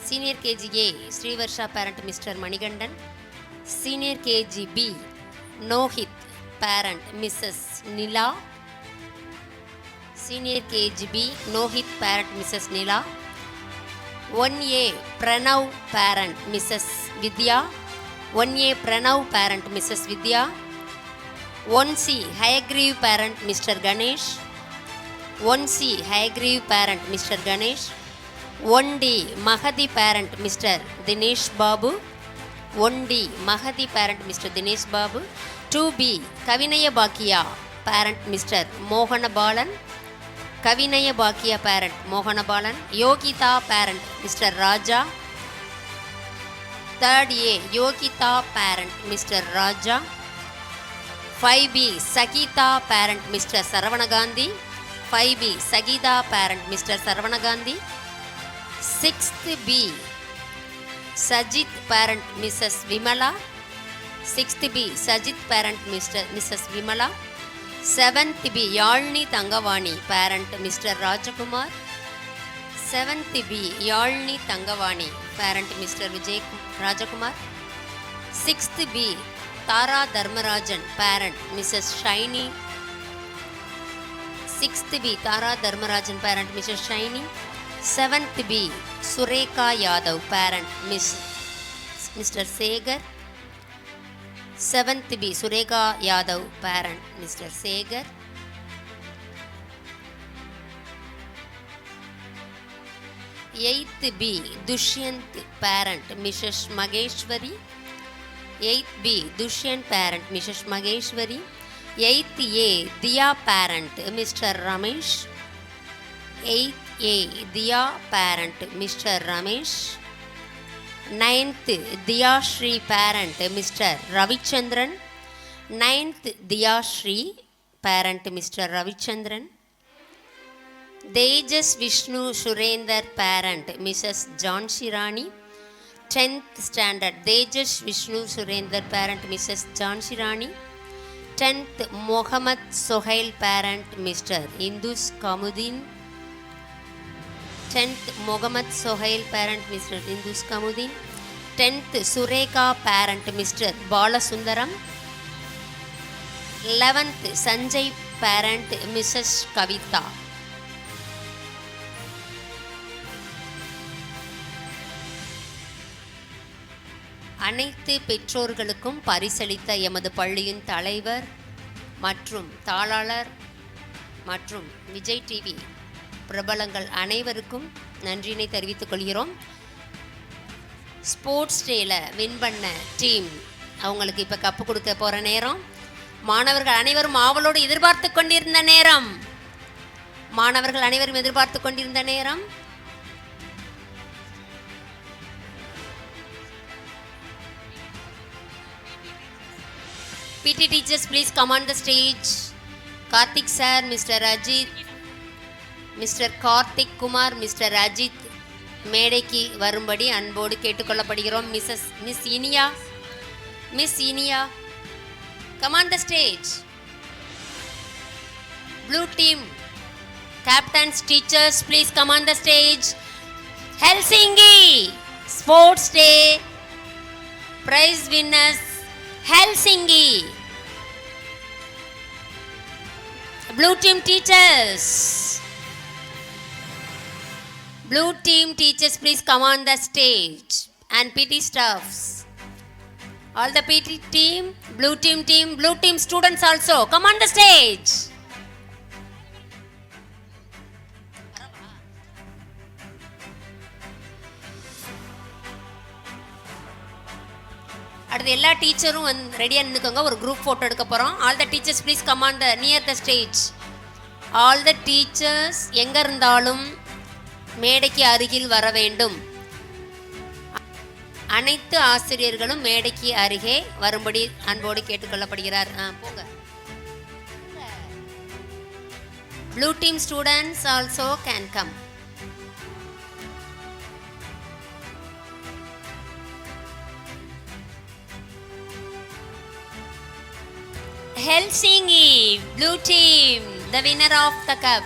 [SPEAKER 2] Senior KGA Shri Varsha parent, Mr. Manigandan. Senior KGB Nohit parent, Mrs. Nila. Senior KGB Nohit parent, Mrs. Nila. 1A Pranav parent, Mrs. Vidya. 1A Pranav parent, Mrs. Vidya. 1C Hayagreev parent, Mr. Ganesh. 1C Hayagreev parent, Mr. Ganesh. 1D Mahadi parent, Mr. Dinesh Babu. 1D Mahadi parent, Mr. Dinesh Babu. 2B Kavinaya Bakia parent, Mr. Mohana Balan. Kavinaya Bakia parent, Mohana Balan. Yogita parent, Mr. Raja. 3rd A Yogita parent, Mr. Raja. 5B Sakita parent, Mr. Saravana Gandhi. 5B Sagita parent, Mr. Saravana Gandhi. 6th B Sajit parent, Mrs. Vimala. 6th B Sajit parent, Mrs. Vimala. 7th B Yalni Tangavani parent, Mr. Rajakumar. 7th B Yalni Tangavani parent, Mr. Vijay Rajakumar. 6th B Tara Dharmarajan parent, Mrs. Shiny. 6th B Tara Dharmarajan parent, Mrs. Shiny. 7th B Sureka Yadav parent, Mr. Segar. 7th B Sureka Yadav parent, Mr. Segar. 8th B Dushyant parent, Mrs. Mageshwari. 8th B Dushyant parent, Mrs. Mageshwari. 8th A Diya parent, Mr. Ramesh. 8th A Diya parent, Mr. Ramesh. 9th Diya Shri parent, Mr. Ravichandran. 9th Diya Shri parent, Mr. Ravichandran. Tejas Vishnu Surender parent, Mrs. Jansi Rani. 10th standard Tejas Vishnu Surender parent, Mrs. Jansi Rani. 10th Mohammad Sohail parent, Mr. Indus Kamudin. 10th Mohammad Sohail parent, Mr. Indus Kamudin. 10th Sureka parent, Mr. Balasundaram. 11th Sanjay parent, Mrs. Kavita. அனைத்து பெற்றோர்களுக்கும் பரிசளித்த எமது பள்ளியின் தலைவர் மற்றும் தாளாளர் மற்றும் Vijay TV பிரபலங்கள் அனைவருக்கும் நன்றியினை தெரிவித்துக் கொள்கிறோம். ஸ்போர்ட்ஸ் டேல வின் பண்ண டீம் அவங்களுக்கு இப்போ கப்பு கொடுக்க போகிற நேரம். மாணவர்கள் அனைவரும் ஆவலோடு எதிர்பார்த்து கொண்டிருந்த நேரம். மாணவர்கள் அனைவரும் எதிர்பார்த்து கொண்டிருந்த நேரம். PT teachers, please come on the stage. Karthik sir, Mr. Ajit, Mr. Karthik Kumar, Mr. Ajit, மேடைக்கு வரும்படி அன்போடு கேட்டுக்கொள்ளப்படுகிறோம். Miss Iniya come on the stage. Blue team captains, teachers, please come on the stage. Helsinki Sports Day prize winners, Helsinki. Blue team teachers, please come on the stage. And PT staffs, all the PT team, blue team students also, come on the stage. அடுத்து எல்லா டீச்சரும் ரெடியாக நின்றுக்கோங்க. ஒரு group photo எடுக்க போகிறோம். All the teachers please come on the near the stage. All the teachers எங்கே இருந்தாலும் மேடைக்கு அருகில் வர வேண்டும். அனைத்து ஆசிரியர்களும் மேடைக்கு அருகே வரும்படி அன்போடு கேட்டுக்கொள்ளப்படுகிறார். போங்க. Blue team students also can come. Helsinki blue team, the winner of the cup.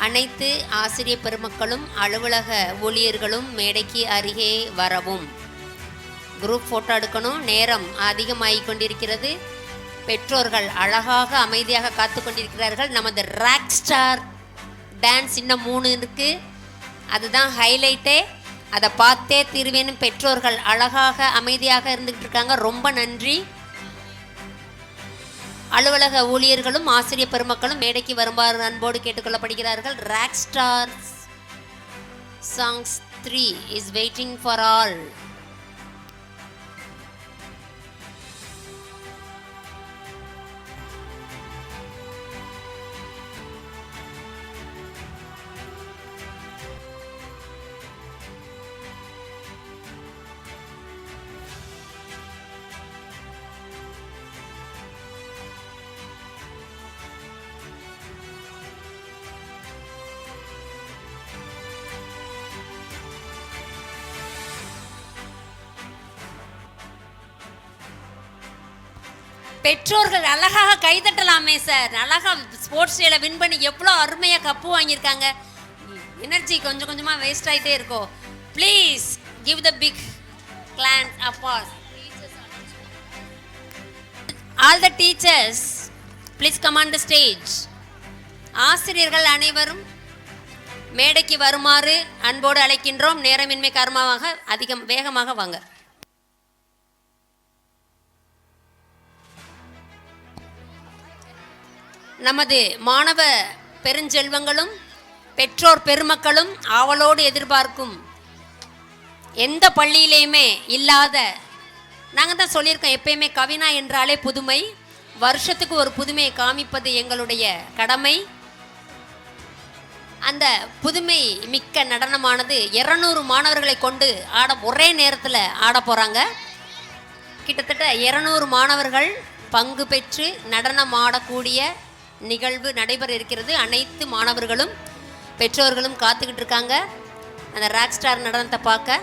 [SPEAKER 2] அனைத்து ஆசிரியர் பெருமக்களும் அலுவலக ஊழியர்களும் மேடைக்கு அருகே வரவும். குரூப் ஃபோட்டோ எடுக்கணும். நேரம் அதிகமாகிக் கொண்டிருக்கிறது. பெற்றோர்கள் அழகாக அமைதியாக காத்து கொண்டிருக்கிறார்கள். நமது ராக் ஸ்டார் டான்ஸ் இன்னும் 3 இருக்கு. அதுதான் ஹைலைட்டே. அதை பார்த்தே தீர்வேன்னு பெற்றோர்கள் அழகாக அமைதியாக இருந்துகிட்டு இருக்காங்க. ரொம்ப நன்றி. அலுவலக ஊழியர்களும் ஆசிரியர் பெருமக்களும் மேடைக்கு வருமாறு அன்போடு கேட்டுக்கொள்ளப்படுகிறார்கள். Rock star songs 3 is waiting for all. பெற்றோர்கள் அழகாக கைதட்டலாமே சார். அழகாக ஸ்போர்ட்ஸ் டேல வின் பண்ணி எவ்வளோ அருமையாக கப்பு வாங்கியிருக்காங்க. எனர்ஜி கொஞ்சம் கொஞ்சமாக வேஸ்ட் ஆகிட்டே இருக்கும். Please give the big claps applause. All the teachers please come on the stage. ஆசிரியர்கள் அனைவரும் மேடைக்கு வருமாறு அன்போடு அழைக்கின்றோம். நேரமின்மை காரணமாக வேகமாக வாங்க. நமது மாணவ பெருஞ்செல்வங்களும் பெற்றோர் பெருமக்களும் ஆவலோடு எதிர்பார்க்கும் எந்த பள்ளியிலையுமே இல்லாத, நாங்கள் தான் சொல்லியிருக்கோம் எப்பயுமே கவினா என்றாலே புதுமை. வருஷத்துக்கு ஒரு புதுமையை காமிப்பது எங்களுடைய கடமை. அந்த புதுமை மிக்க நடனமானது 200 மாணவர்களை கொண்டு ஒரே நேரத்தில் ஆட போகிறாங்க. கிட்டத்தட்ட 200 மாணவர்கள் பங்கு பெற்று நடனம் ஆடக்கூடிய நிகழ்வு நடைபெற இருக்கிறது. அனைத்து மாணவர்களும் பெற்றோர்களும் காத்துக்கிட்டு இருக்காங்க அந்த ராக் ஸ்டார் நடனத்தை பார்க்க.